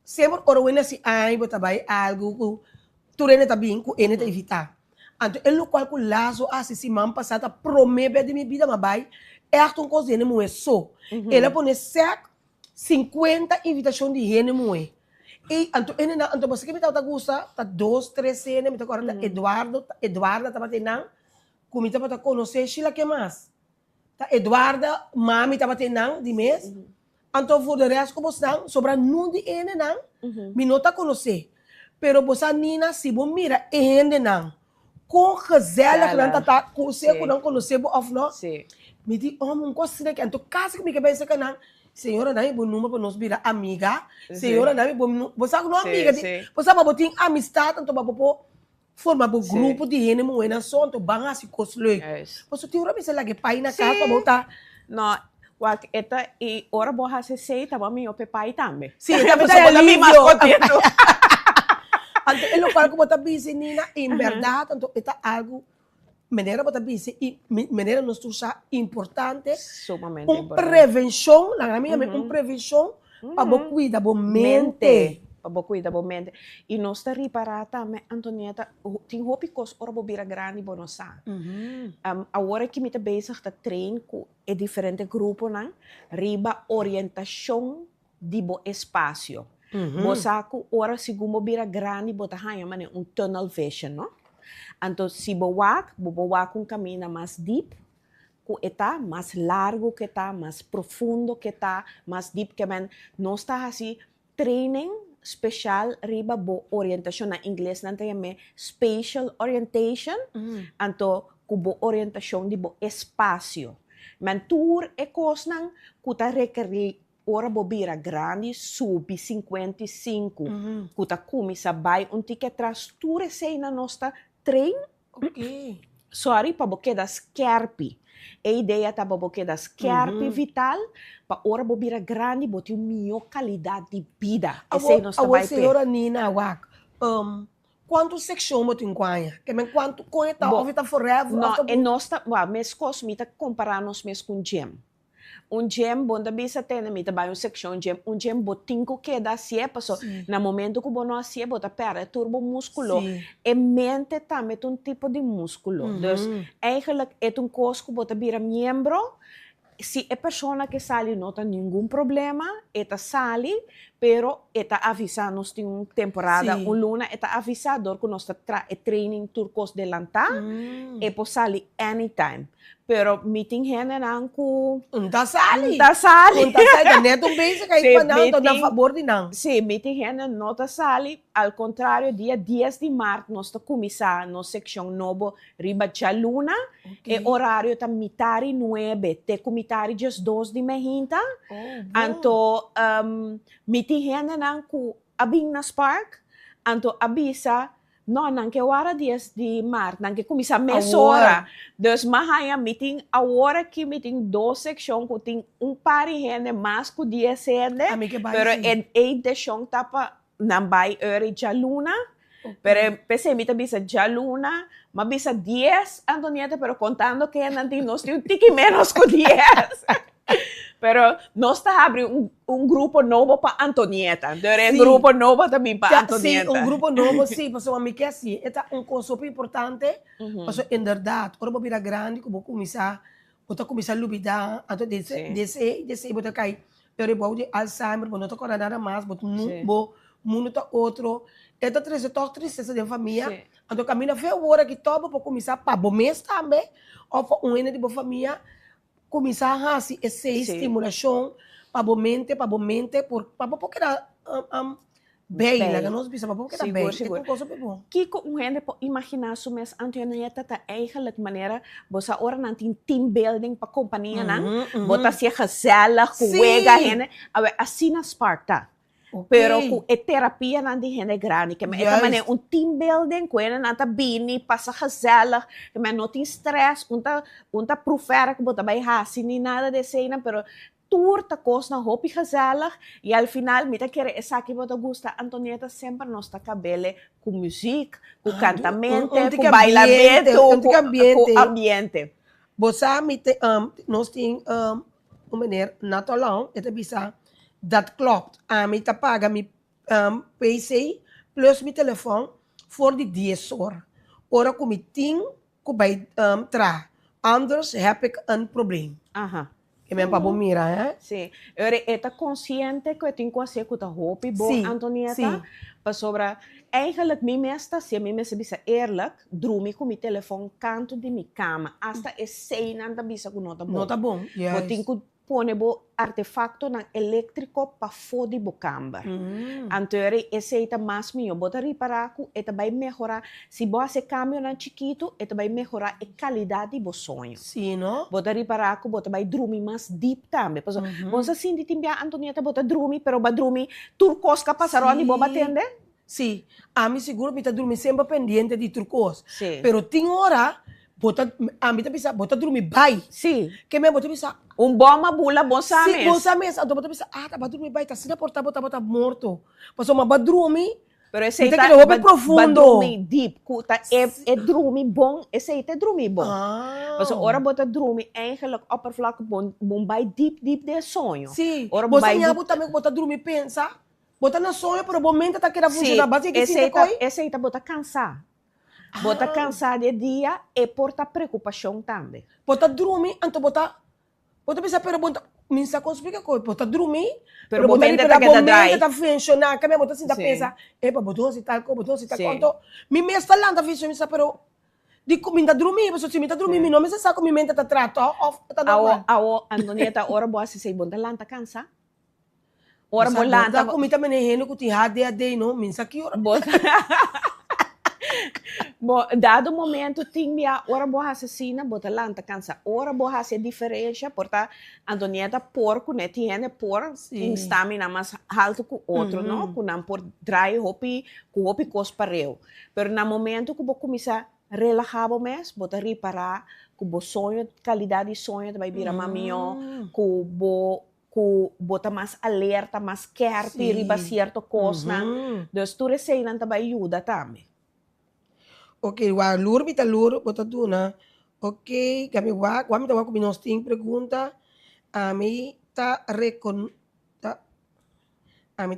Sempre ora wena si ai bota bai algo ku turene tá bem ku ene tá evitar. Então, ele qual que laço assim se man passada promete de minha vida mas bai é um coisa ene moe só. Ele põe cerca 50 invitação de ene moe. E então ene na então você que me tá gosta tá 2, 3 cene me tá agora Eduardo tá batendo como tá para conhecer Sheila que mais. Tá Eduarda mami tá batendo de mês. Então, for de resto, como estão, sobra não de ene não, me não tá conhecer. Pero você nina se bom mira ene não, com gezela que não tá conhecer, que não conhecer of não. Sim. Me diz, um coisa que então casa que me cabeça que não, senhora não é bom número para nós virar amiga, senhora não é bom, você não amiga, você vai botar amistade, então vai pôr forma um grupo de ene moena só, então banga se cosplay. Você tem hora me sei lá que pai na casa para botar. Não. Wak eta e ora boha se sei tava mi ope pai tambe. Sim, também tá ali mais contento. Então, ele fala que bota busy nina, em verdade, então está algo maneira bota busy e maneira nos tuxa importante. Sumamente importante. Prevenção, na minha prevenção para bo cuidar bo mente. Para cuidar bo mente. E nós está reparar também, Antonieta, tem roupa que ora bo bira grande bo nossa. Agora que me tá bezig te trein com é diferente grupo não, riba orientação de bo espaço. Bo saco ora segundo bira grande bo ta hanya mane tunnel vision, no? Então se bo wak caminho mais deep, que está mais largo que está, mais profundo que está, mais deep que man, nós está assim training special riba bo orientation na inglês não tem spatial orientation anto kubo orientation di bo espaço man tour e cos nang kuta requerir ora bo bira grande subi 55 kuta kumi sabay unti que tras tour sei na nossa train sorry pa bo queda skerpi a ideia tá para porque das skerpi vital para ora bo bira grande bo tem melhor qualidade de vida. Esse é nosso vai ter. Senhora Nina Wak, quanto section mo tem quanha? Que men quanto coisa tá ovita forever? Não, e nós tá, mes cosmita comparar nós mes com gem. Gem bonda bisa tem na mita vai section gem, gem botinco que dá se é passo na momento que bono se bota pera turbo músculo e mente também tipo de músculo. Dus eigenlijk é coisa que bota vira membro. Se é pessoa que sale não tem nenhum problema, eta sale, pero eta avisa nós tem temporada, luna eta avisador que nós tá training turcos de lantar, e po sale anytime. Pero meeting hena nang ku Unta sali. Neto basic aí para não na favor de não. Sim, meeting hena nota sali, ao contrário, dia 10 de março nós tá começar no seção novo riba de luna, e horário tá mitari 9, te comitari just 2 de mehinta. Anto meeting hena nang ku abing na spark, anto abisa no, nang que hora 10 de março, nang que começa meia hora. Dus mahaya meeting, a hora que meeting 2 secções, que tem par de gente mais que 10 gente, pero é deixão tapa não vai hora de luna, pero pensei mita bisa de luna, mas bisa 10 Antonieta, pero contando que não tem nós tem tique menos que 10. Pero nós está abrindo grupo novo para Antonieta. Grupo novo também para Antonieta. Sim, grupo novo, sim. Porque a mim que assim, é um coisa super importante. Porque, em verdade, quando eu vira grande, eu vou começar a lutar. Então, desse, vou cair. Eu vou de Alzheimer, vou não estar com nada mais, vou mundo tá outro. É a tristeza da família. Então, caminha foi a hora que topa para começar para o mês também. Ou para um ano de boa família. Começar a fazer essa estimulação para a mente, para porque era bem, que nós pensamos porque era bem. Seguro. Que com gente pode imaginar so mes Antonieta tá eigenlijk maneira você ora não tem team building para companhia não, bota se gezellig, juega gente, assim na Sparta. Pero kung terapia na di gente grande, que Yes. ita man un team building, kuya na nata bini, passa gezellig, que man não tem stress, unta profera que bota vai hasi ni nada de cena, pero tour ta kos na hopi gezellig, e al final, mita kere esa que bota gusta, Antonieta sempre nos ta cabele com music, com cantamento, um com tique bailamento, ambiente. com ambiente. Você nós tem meneer natolão, ita bisa dat klopt. Ita paga mi PC plus mi telefoon voor die 10 uur. Ora kom ik 10 bij tra. Anders heb ik een probleem. Aha. Que me pabo mira, hè? Sim, eu era consciente que eu tinha que fazer com a roupa bom, Sim, Antonieta, sim. para sobre eigenlijk me mesta, se me mesta bisa eerlijk, droom ik com meu telefone canto de minha cama, hasta é sei nada bisa com nota bom. Nota bom, yes. Eu tenho que pôr bo artefacto na elétrico para fodi bo camba. Anterior esse eta mais meu, bota reparar que eta vai melhorar, se você cambio na chiquito, eta vai melhorar a qualidade do sonho. Sim, não? Bota reparar que bota vai dormir mais deep também. Você sente timbia Antonieta bota dormir, pero ba dormir turcos que passaram ali bo batende? Sim. A mim seguro que tá dormir sempre pendente de turcos. Sim. Pero tem hora a mim tá bisa bota dormir bai. Sim. Que me bota bisa Bom mabula, bom sim, sames. bota mesa, então bota bisa tá ba dormir bai, tá sina porta bota morto. Passou uma ba dormir. Pero esse Tem que dormir profundo. dormir deep, kuta é dormir bom, esse é dormir bom. Ah. Mas ora bota dormir eigenlijk oppervlak bom vai deep de sonho. Sim. Ora Você vai nha bota me bota dormir pensa. Bota na sonho, pero momento tá querendo Sim, funcionar, base que sim coi. esse aí tá bota cansar. Bota cansar de dia e porta preocupação também. Bota dormir, então bota bisa pero bota minsa conspica coi, bota dormir. Pero momento tá que tá dry. Tá funcionar, que me bota assim tá Sim. pensa, epa, botou se tal, botou se tal, Sim. quanto. Mi mesta lá tá funcionando, pero di ko minta dormir, mas se minta dormir, mi nome se sa ko mi mente tá trato, off, tá normal. Ao Antonieta, ora boa se sei bom lanta cansa. Ora bom Bota lanta. ko minta meneheno ko ti hade no, minsa ki ora. Bota. Bom, dado o momento, tinha ora boa assassina, bota lanta cansa. Ora boa se diferença, porta Antonieta porco, né? Tiene por estamina mais alto que o outro, não? Que não por dry hopi, que hopi cospareu. Pero no momento que vou começar a relaxar o mês, bota reparar que o sonho, qualidade de sonho vai virar maminho, que o bota mais alerta, mais quieto, riba certo coisa, então tu receina também ajuda também. Ok, lur bita lur bota tu na. Ok, kami kami tawa ko binosting pergunta. Ami ta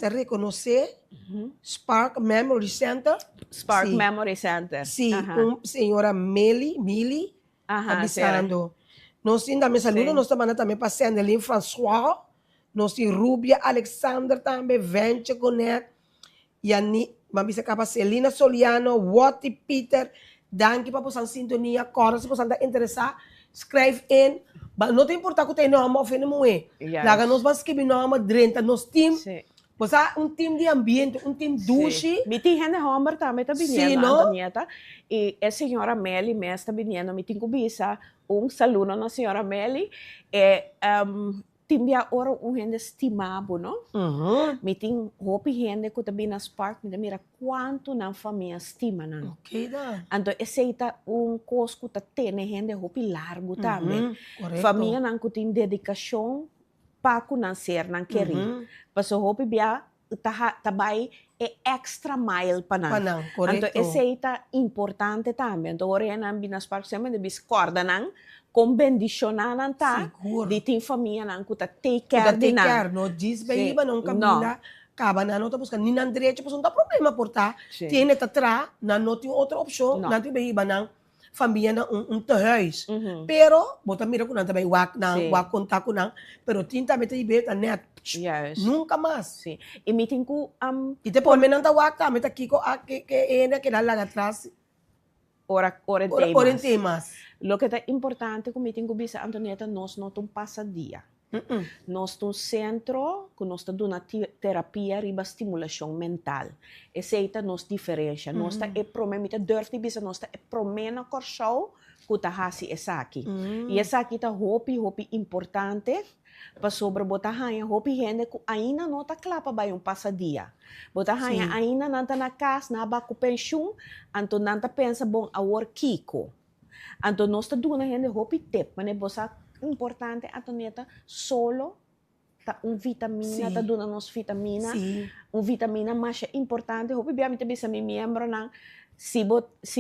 reconocer Spark Memory Center. Spark Sim. Memory Center. Sim, Ajá. senhora Mili Ajá, avisando. Nós também saludo, Sim. nós também passando ali François, nós temos Rubia, Alexander também, Vence Connect, Yani, mabisa ka pa Celina Soliano, Wati Peter, danke pa po sa sintonia, Cora, se po sa interessa, escreve in, não tem importar que tem nome, ofende mo Yes. Laga nos mas que nome, drenta, nos team, Sim. Basta team de ambiente, team douche. Mi ti gente homer também tá Sim, viniendo, não? Antonieta. E a senhora Meli me está viniendo, mi tenho bisa, saludo na senhora Meli. E timbia ora gente estimado, não? Mi tem hopi gente que também na Spark, mi mira quanto na família estima, não? Ok, da. Então, esse é coisa que tem gente hopi largo também. Correto. Família não que tem dedicação para conhecer, não querer. Paso hopi bia tabay é extra mile pa na. Panang, correto. Então, esse é importante também. Então, ora yan binas park sempre de biscorda nang com bendicionar nang ta. Seguro. Di tin família nang kuta take Kada care take din nang. care, no? Diz bem, Sim. iba não camina, acaba na nota buscar, ni nan direito, pues não dá problema por tá. Sim. Tiene tatra, na não tem outra opção, No. não tem bem iba nang família na tehuis. Pero, bota mira ko nang também wak nang, Sim. wak kontak ko nang, pero tinta meta ibet a net. Yes. Nunca mais. Sim. E meeting ko Ite po men nang tawak ta, meta kiko que ena que lá atrás, ora oren temas. Lo que é importante com meeting ko bisa Antonieta nós não tum passa dia. Nós tum centro que nós tá dando terapia riba estimulação mental. Esse é nós diferença. Nós tá é promemita durf de bisa nós tá é promena corsau kutahasi esaki. E esaki ta hopi importante para sobre botahanha hopi gente que ainda não tá clapa vai passadia. Botahanha ainda não tá na casa, na ba com pensão, então não tá pensa bom a work kiko. Então nós tá dando gente hopi tep, mas é bossa importante a toneta solo tá vitamina, tá dando nos vitamina, vitamina mais importante, hopi bia me bisa me membro não se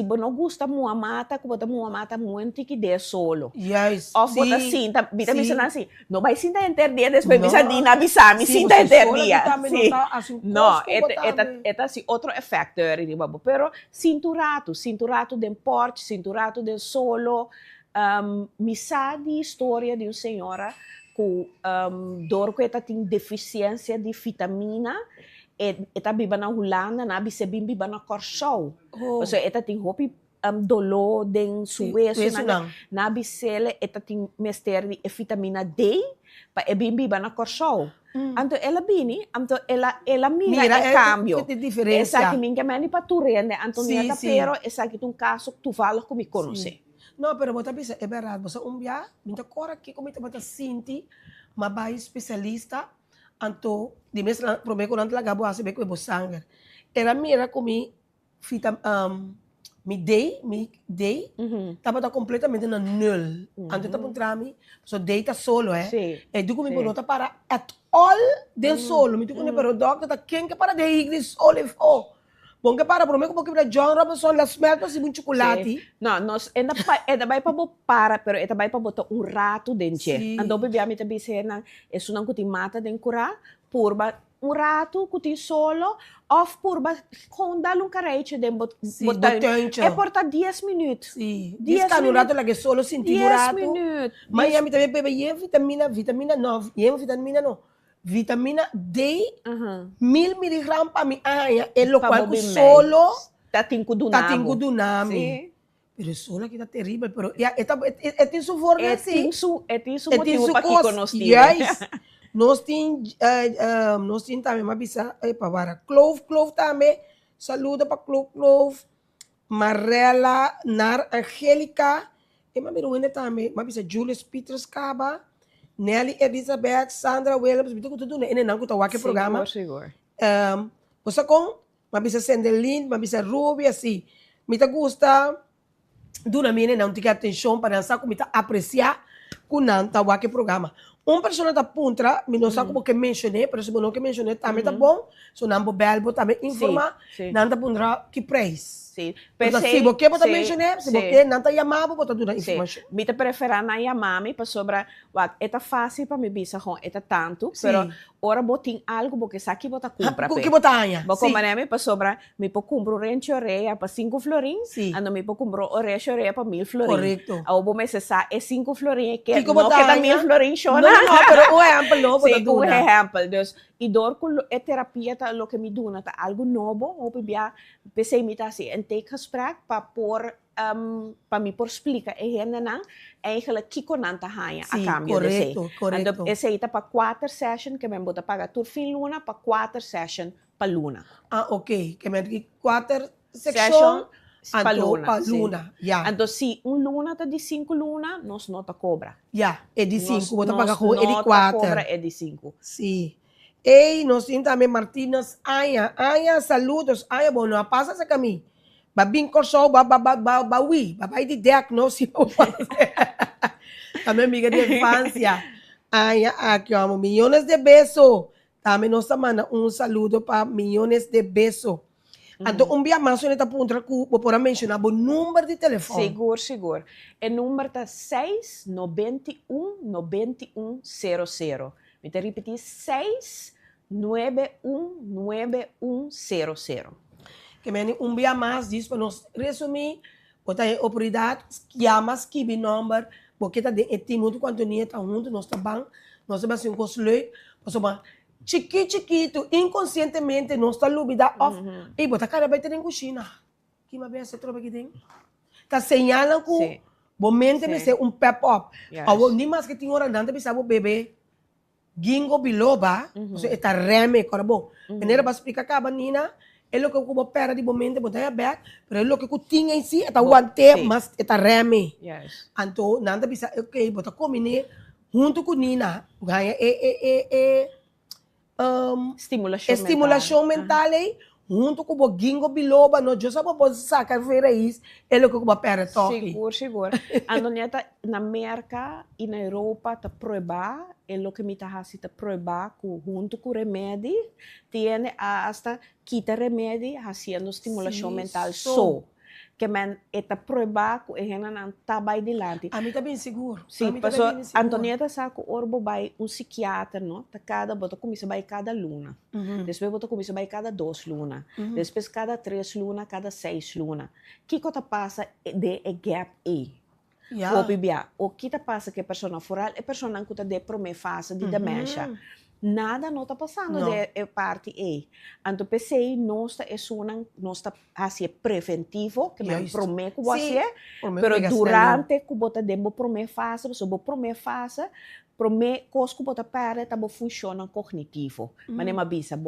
não gosta muito mata, que bota mata muito que dê solo. Yes. Of bota sinta, vitamina assim, não vai sinta dia depois bisa di na bisa, me sinta dia. Não, é assim outro factor, pero cinturato de porte, cinturato de solo, me sabe história de uma senhora que dor que tem deficiência de vitamina. Eta biba na Holanda, na bisebim biba na Corsou. So eta ting hopi dolo den sueso na bisele eta ting mester di vitamina D pa ebim biba na Corsou. Anto ela bini, anto ela mira e cambio. Esa que minha mãe pa tu rende, Antonieta, pero esa que tu caso tu fala como me conhece. Não, pero bota bisa é verdade, você dia, minta cora que como bota sinti, mas vai especialista anto di mes promeko nanti la gabo ase beko sangue. Era mira comi fita mi day tava tá completamente na nul. Anto tá puntrami, so day tá solo e du comi bonota para at all del solo. Mi tu comi pero doctor tá quem que para de igris olive bom que para promeko porque para John Robinson las meltas e muito chocolate. Não, nós ainda vai para para, pero ainda vai para botar rato dentro. Ando bebia me também ser na isso não que mata den curar purba rato que solo of purba com dar careche den botar é porta 10 minutos. Sim. 10 rato lá que solo sentir rato. 10 minutos. Mas a mim também bebe vitamina 9, vitamina não. Vitamina D, 1000 miligramas para mim, é o qual solo tá tinco do nami. Pero solo aqui tá terrível, pero é isso forma assim. É isso motivo para que conosco. Yes. Nós tem também uma bisa para clove também. Saluda para clove. Marela, Nar Angélica, e uma miruene também, uma bisa Julius Peters Caba. Nelly Elizabeth, Sandra Williams, bito ko tudo ne nang ko tawake programa. Siguro. Usa com mabisa Sendelin, mabisa Ruby assim. Mita gusta duna mine não tika atenção para dançar com mita apreciar com não tawake programa. Persona da puntra, me não sabe como que mencionei, pero se não que mencionei também tá bom. So nambo belbo também informa, não tá puntra que praise. Sim. Se você botar mencionar, se você não tá chamado, botar toda a informação. Mita prefera na chamar-me para sobre, é fácil para me bisa com, é tanto, pero ora botin algo porque sabe botar compra. O que botar anha? Boko maneme para sobre, me po compro renche oreia para 5 florins, ando me po compro oreia oreia para 1000 florins. Correcto. Ao bom mês sa é 5 florins que não que tá 1000 florins chona. Não, pero o exemplo não botar duna. Sim, o exemplo, dus e dor com é terapia tá lo que me duna tá algo novo, ou bia pensei me tá assim, take gesprek para por para me por explicar e ainda não eigenlijk kiko nanta hanya a cambio de sei. Correcto. Esse aí tá para 4 session que me bota pagar tur fin luna para 4 session para luna. Ok, que me diga 4 session para luna. Yeah. Então se luna tá de 5 luna, nós não tá cobra. Yeah, é de 5, bota pagar com é de 4. Cobra é de 5. Sim. Ei, nós temos também Martínez Aya, saludos. Aya, bom, não passa essa caminho. Babin Corso, bawi, babai de diagnóstico. Também amiga de infância. Aya, aqui, amo, milhões de besos. Também nós mandamos saludo para milhões de besos. Então, dia mais, eu estou apontando que vou poder mencionar o número de telefone. Seguro. O número está 691-9100. Me te repetir, 691-9100. Que me dia mais diz para nós resumir, botar a oportunidade, chamas que o número, porque está de muito quanto nem está junto, nós está bem, nós estamos assim com os leis, nós estamos chiquito, inconscientemente, nós está lubida off, e botar cara vai ter em cozinha. Que uma vez você troca aqui dentro. Está señalando que o momento vai ser pep-up. Nem mais que tem hora andando, vai ser o bebê. Gingo biloba, está reme, cara bom. Maneira para explicar a banina, é o que eu pera de momento, botar back, pero é o que eu tinha em si, está aguante, sim. mas está reme. Yes. Então, nada bisa, ok, botar combine, junto com Nina, ganha estimulação mental aí, junto com o gingo biloba, no eu só vou sacar feira isso, é o que eu pera toque. Seguro. Antonieta, na América e na Europa, tá proibar, é o que me tá assim, tá proibar junto com o remédio, tem hasta quita remédio, fazendo estimulação mental só. Que man eta proibar que ela não tá bem dilante. A mim tá bem seguro. Sim, passou Antonieta sabe que orbo vai psiquiatra, não? Tá cada bota começa vai cada luna. Depois bota começa vai cada 2 luna. Depois cada 3 luna, cada 6 luna. Que coisa passa de gap aí? O que tá passa que a pessoa fora é pessoa que tá de primeira fase de demência. Nada não está passando de parte A. Então, pensei, nós está assim preventivo, que me prometo você, mas durante que você deve primeira fase, você vai primeira fase, primeira coisa que você para, está funciona cognitivo. Mas não avisa,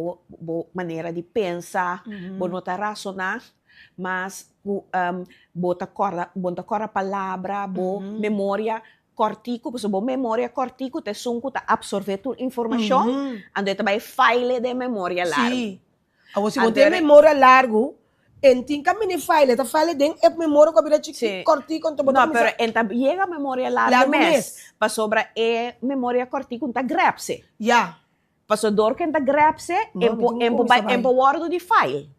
maneira de pensar, não está racionar, mas bota a palavra, memória cortico, porque a memória cortico te sunco ta absorver tu informação, ando também file de memória largo. Sim. Se você tem memória largo, tem que me file, tá file den é memória que vira chique cortico, então não, pero enta chega a memória largo mes, para sobra memória cortico ta grepse. Para dor que enta grepse, empo guardo de file.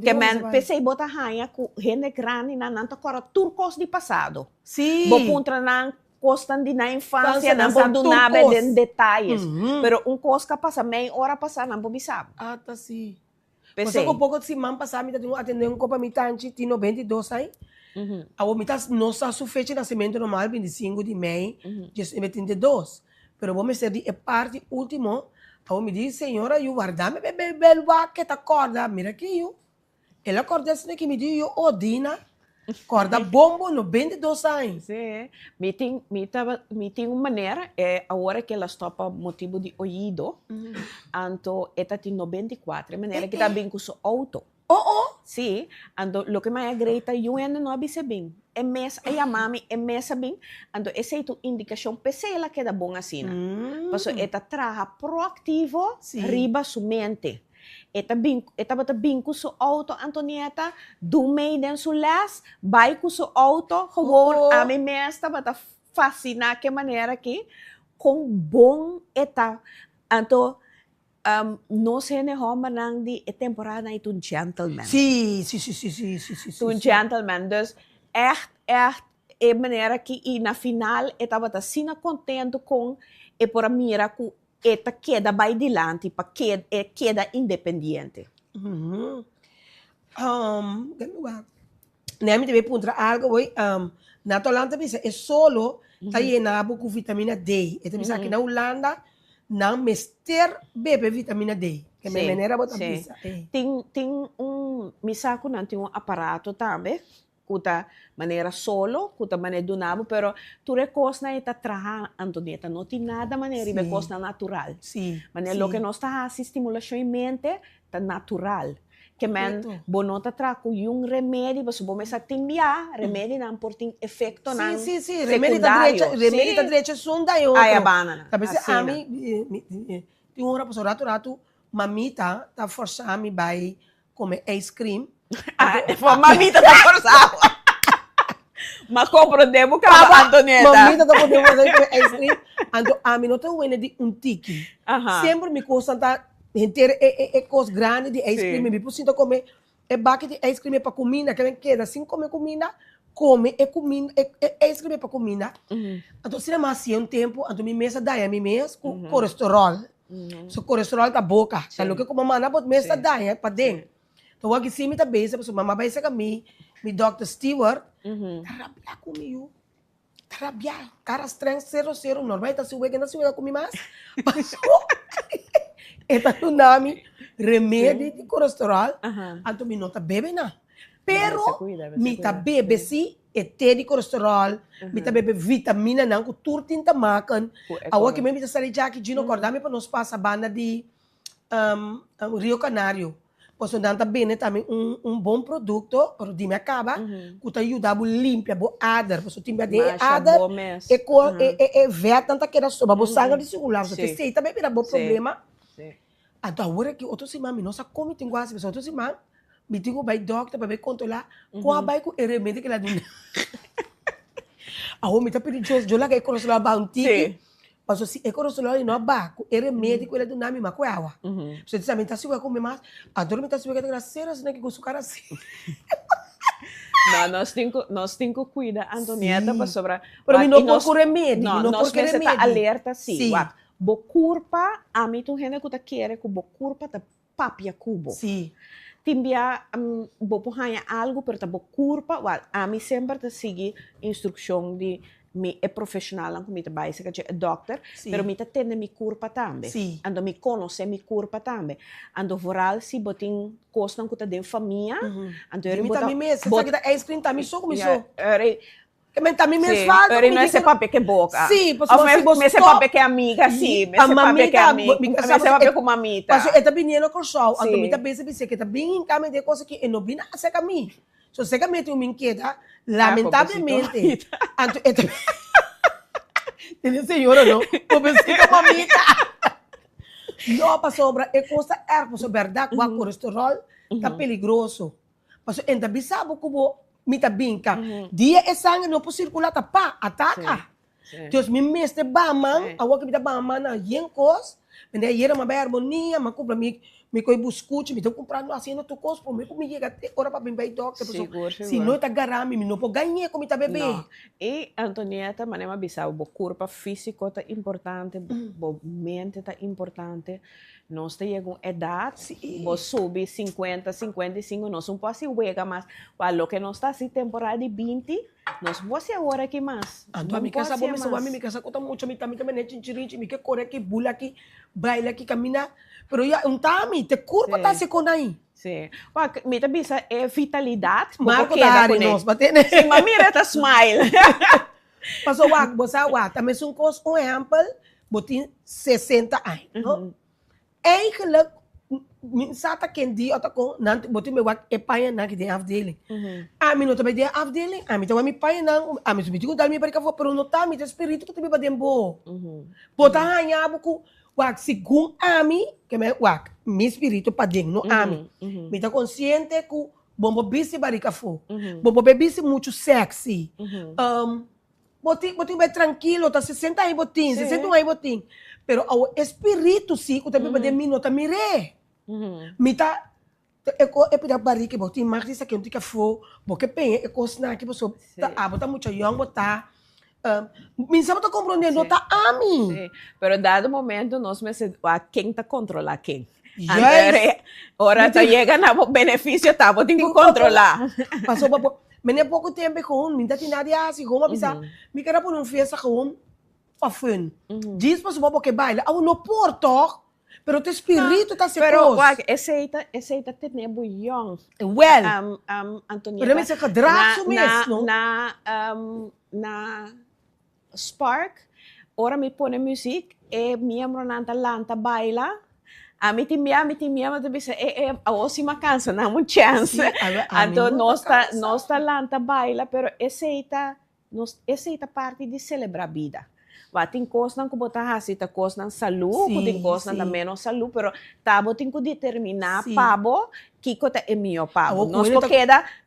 Que man pensei bota raia com gente grande na nanta cora turcos de passado. Sim. Bo contra na costan de na infância, não pode nada de detalhes. Pero coisa que passa meia hora passar não pode saber. Ah, tá sim. Você com pouco de semana passar, me tenho atender copa mitante, tinha 92 aí. A mitad não está sufeito de nascimento normal 25 de maio de 22. Pero vou me ser de parte último, a me diz, senhora, eu guardar-me bebê que tá acorda, mira aqui eu. Ela acorda assim que me diz, eu odina. Corda bombo no 22 anos. Sim. Me tem uma maneira, agora que ela topa motivo de ouvido, então, ela tem 94, maneira que está bem com o seu auto. Sim, então, o que me agrada, eu ainda não avisa bem. É mês, a mami, é mês bem, então, essa é a indicação, pensei ela que é bom assim. Porque ela trabalha proativo, riba sua mente. Eta bata bem com seu auto, Antonieta, do meio den seu les, vai com seu auto, gewoon a mim mesma, bata fascinar que maneira que, com bom eta, então, não se ne homa nang di temporada aí um gentleman. Sim. Um gentleman, dus echt, é maneira que, e na final, eta bata sina contento com, e por a mira com eta queda vai dilante para queda independente. Nem me deve perguntar algo hoje. Na Holanda é solo tá llenado com vitamina D. Então pensa que na Holanda não mester bebe vitamina D. Que me maneira botar pizza. Tem me saco não tem aparato também. Kuta maneira solo, kuta maneira do nabo, pero tu recosna eta traha Antonieta, não tem nada maneira de recosna natural. Maneira lo que nós está estimulação em mente, tá natural. Que man bonota tra com remédio, mas bom mas timbia, remédio não por tem efeito não. Sim, remédio da direita sunda eu. Ai a banana. Tá pensando a mim tem hora para rato mamita tá forçando a mim vai comer ice cream. Mamita tá forçada. Mas compreendemos que a Antonieta. Mamita tá podendo fazer ice cream. Então, a mim não tem um de tiki. Sempre me custa tá inteira coisa grande de ice cream. Me sinto comer bucket de ice cream para comida, que queda assim comer comida, ice cream para comida. Então, se não assim um tempo, então minha mesa dá a minha mesa com colesterol. So colesterol da boca. Então, o que como mana bot mesa dá para dentro. Então, aqui sim, tá bem, se mamãe vai ser comigo, me Dr. Stewart, tarabia comigo. Tarabia, cara estranho, 0, não vai estar subindo, não subindo comigo mais. Passou. Esta é o nome, remédio de colesterol, então me não tá bebe, não. Pero, me tá bebe, sim, é té de colesterol, me tá bebe vitamina, não, que tudo tem tamacan. Agora que me tá saindo já, que Gino acordar-me para nós passar a banda de Rio Canário. Posso dar também também bom produto, pero di me acaba, que te ajuda a limpar o adar, posso timba de Masha adar, bom mes. ver tanta que era sobre a sangue de circular, você Sim. sei também vira bom Sim. problema. Sim. Então agora que outro semana nossa come tem quase, outro semana me digo vai doctor para ver controlar, qual vai com o remédio que ela dá. A homem tá perigoso, eu lá que controlar bounty. Sim. Paso si controlar e não abaco, o remédio que ela dá me macuava. Você também tá segura comer mais, a dormir tá segura que tem ceras né que com açúcar assim. Não, nós temos que cuidar, Antonieta, Sim. para sobrar. Pero me não por remédio, Não, não nós por temos que estar remédio. alerta, sim. Sim. Bo culpa, a mim tu gente que tá quer que bo culpa tá papia cubo. Sim. Timbia, bo porranha algo, pero tá bo culpa, a mim sempre tá seguir instrução de me é profissional, não me tá básica, é doctor, Sim. pero me tá tendo me culpa também. Sim. Ando me conhece me culpa também. Ando voral se botin costa que tá de família, ando Me também mesmo, você sabe que é screen também só começou. Que me também mesmo falta. Pero não é esse papel que boca. Sim, Ou me esse papel que é amiga, sim. Me esse papel que é amiga. Me esse papel com mamita. Paso é também não com show, Sim. então me tá pensando que tá bem em cama de coisa que não bina a seca mim. So seca me tem uma inquieta, lamentavelmente. Anto é também. Tem senhora não? Pobrecita mamita. Não para sobra é coisa por verdade, o colesterol tá perigoso. Paso ainda bisabo como me tá binca. Dia é sangue não pode circular tá pá, ataca. Deus me mestre baman, a que me dá baman na yenkos, me dá yera uma bela harmonia, me compra me coi buscute, me tô comprando assim no tu cos, por me comigo até hora para bem doctor, se não tá garami, me não pode ganhar como tá bebê. E Antonieta, manema bisau, bo corpo físico tá importante, bo mente tá importante. Nós temos idade, bo sube 50, 55, nós não pode jugar mais. Lo que nós está assim temporada de 20, nós vamos agora aqui mais. Então, mi casa bom, me casa conta muito, me também né chinchirinchi, me que corre aqui, bula aqui, baila aqui, camina, pero ya tami, te curva tá se com aí. Sim. Me tá bisa é vitalidade, Marco da área nós, batendo. Sim, mamira tá smile. Passou você também são cos um exemplo, botin 60 anos, não? Eigenlijk, sata kendi ota ko nanti boti me wak e paia na que tem afdeling. A mim não também tem afdeling, a mim também me paia não, a mim subiti com dar me para cá for pero não tá me tem espírito que também para dembo. Bota hanya buku wak sigun a mim que me wak mi espírito para dentro no a mim. Me tá consciente que bombo bisi barika fo. Bombo bebisi muito sexy. Botin bem tranquilo, tá 60 aí botin, 61 aí botin. Pero o espírito sim, que também pode me nota mire. Me tá é para barriga, botin mais isso que não fica fo, porque penha é coisa na que você tá botar muito young botar. Me sabe tá compreendendo, nota a mim. Sim. Pero dado momento nós me se quem tá controlar quem. Yes. Ora tá chega na benefício tá, vou ter que controlar. Passou papo, me nem pouco tempo com, me tá tinha assim, como avisa, me quero por um festa com fun. Diz para o que baila, eu não porto, pero tu espírito tá se pero esse tá tenebo young. Well, Antonieta. pero me se cadraço mesmo. Na Spark, ora me põe música e membro nanta lanta baila. A mim mas bisa a ótima canção, não uma chance. Então nós tá lanta baila, pero esse tá parte de celebrar a vida. Tem coisas que botar assim, tem coisas na saúde, tem coisas na menos saúde, pero tabo tem que determinar pabo que é meu pabo.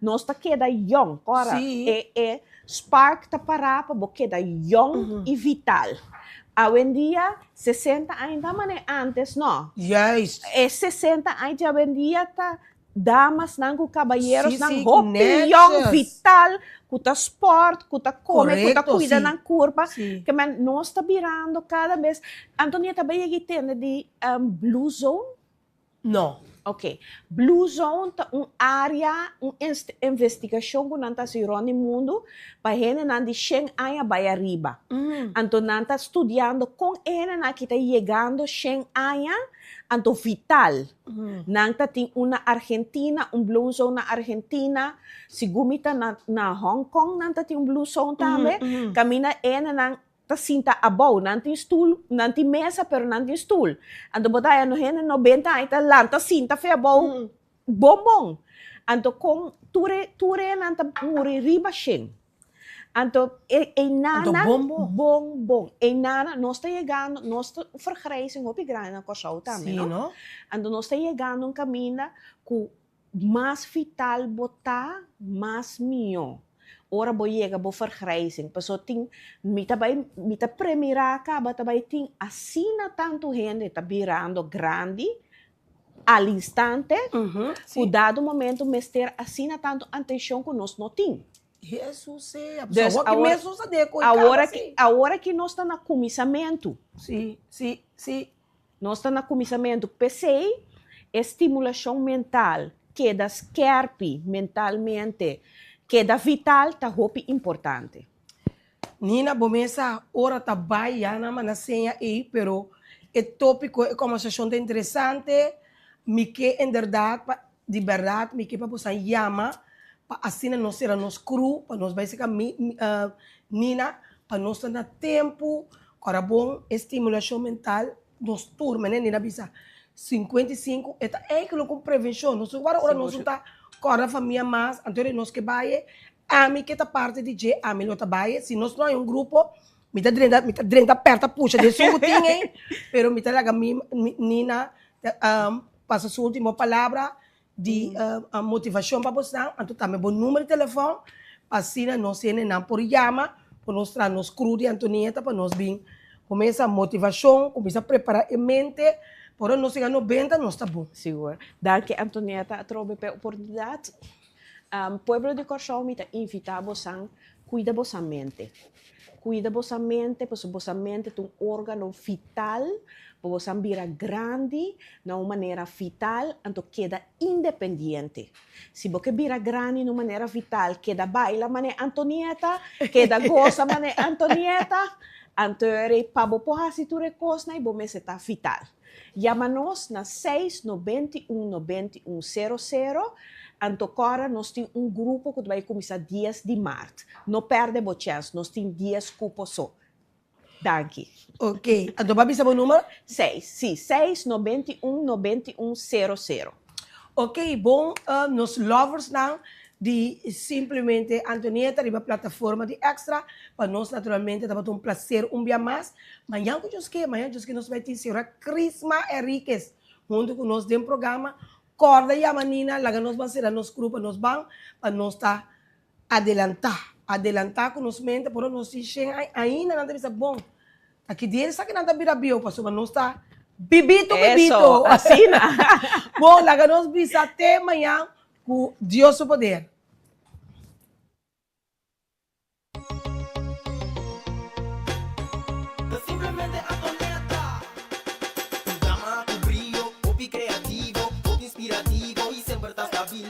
Nós tá queda young, ora. E Spark tá parar para queda young e vital. Hoje em dia, 60 ainda mas antes não. Yes. É 60 ainda hoje em dia tá damas não caballeros não sim, roupa young vital, que tá sport, que tá come, que tá cuida na curva, que man nós tá virando cada vez. Antonieta também tem de Blue Zone? Não. Ok. Blue Zone tá área, investigação que não tá se no mundo, para gente não de Shen Aya vai arriba. Então não tá estudando com ele na que tá chegando Shen Aya, então vital. Não tá tem uma Argentina, Blue Zone na Argentina, segundo tá na Hong Kong, não tá tem Blue Zone também. Camina ele não ta sinta abaw, nanti stool, nanti mesa, pero nanti stool. Ando ba tayo, no 90, ay ta lang, ta sinta fe abaw. bombom. Anto kung ture nanta muri riba sing. Anto nana Anto bombo. bonbon. Nana nós está chegando, nós está vergrijzing op grana na Corsau também, Sim, não? não? Anto nós está chegando um caminho com mais vital botar, mais melhor. Ora bo chega bo vergrijzing, pessoa tem mita premirar acaba também tem assina tanto gente tá virando grande al instante, Uhum, o sim. dado momento mester assina tanto atenção que nós não tem. Jesus, é. A Des- pessoa que agora- mesmo se dê com A hora que nós está na comissamento, Sim, sim, sim. nós está na comissamento, pensei, estimulação mental, que da skerpi mentalmente, que da vital, tá roupa importante. Nina, bomesa, ora tá baiana, mas na senha aí, pero o tópico é conversação interessante, me que em verdade, de verdade, me que para você chama, para assim nós será nós cru, para nós vai ser Nina, para nós ter tempo, para bom estimulação mental, nós turma, né, Nina bisa 55, é que com prevenção, nós agora ora nós tá com a família mais, então nós que vai a mim que tá parte de J, a mim não tá vai, se nós não é um grupo, me tá drenda aperta, puxa, de suco tinha, hein, pero me tá lá Nina, passa sua última palavra de motivação para você, então também bom número de telefone, assim nós temos não por chama, para nós tra nos cru de Antonieta, para nós vir começa a motivação, começa a preparar a mente, para nós chegar no 90, nós tá bom. Senhor. Danke, Antonieta, trobe pe oportunidade. Pueblo de Corsau me invita a você cuida vossa mente. Cuida vossa mente, porque vossa mente é um órgão vital, para você virar grande, de uma maneira vital, então queda independente. Se você vira grande de uma maneira vital, queda baila, mané Antonieta, queda goza, mané Antonieta, então para você se tu recosna e você está vital. Chama-nos na 691-9100. Antocora, nós temos um grupo que vai começar dias de março. Não perde a chance, nós temos dias cupos só. Danke. Ok, então vai saber o número? 691-9100. Ok, bom, nos lovers não, de simplesmente Antonieta, de uma plataforma de extra, para nós naturalmente estava um prazer um dia mais. Amanhã que nós vai ter a senhora Crisma Henriquez, junto com nós dentro do programa, corda e a menina, lá nós vamos ser nos grupos, nós vamos, para nós estar adelantar com nós mente, por nós ainda não deve ser bom. Aqui dele, sabe que não está virabio, para nós estar bibito. Eso, assina. Bom, lá nós vamos até amanhã com Deus o poder. Simplemente Antonieta. Un drama, un brillo, hobby creativo, hobby inspirativo y siempre estás stabil.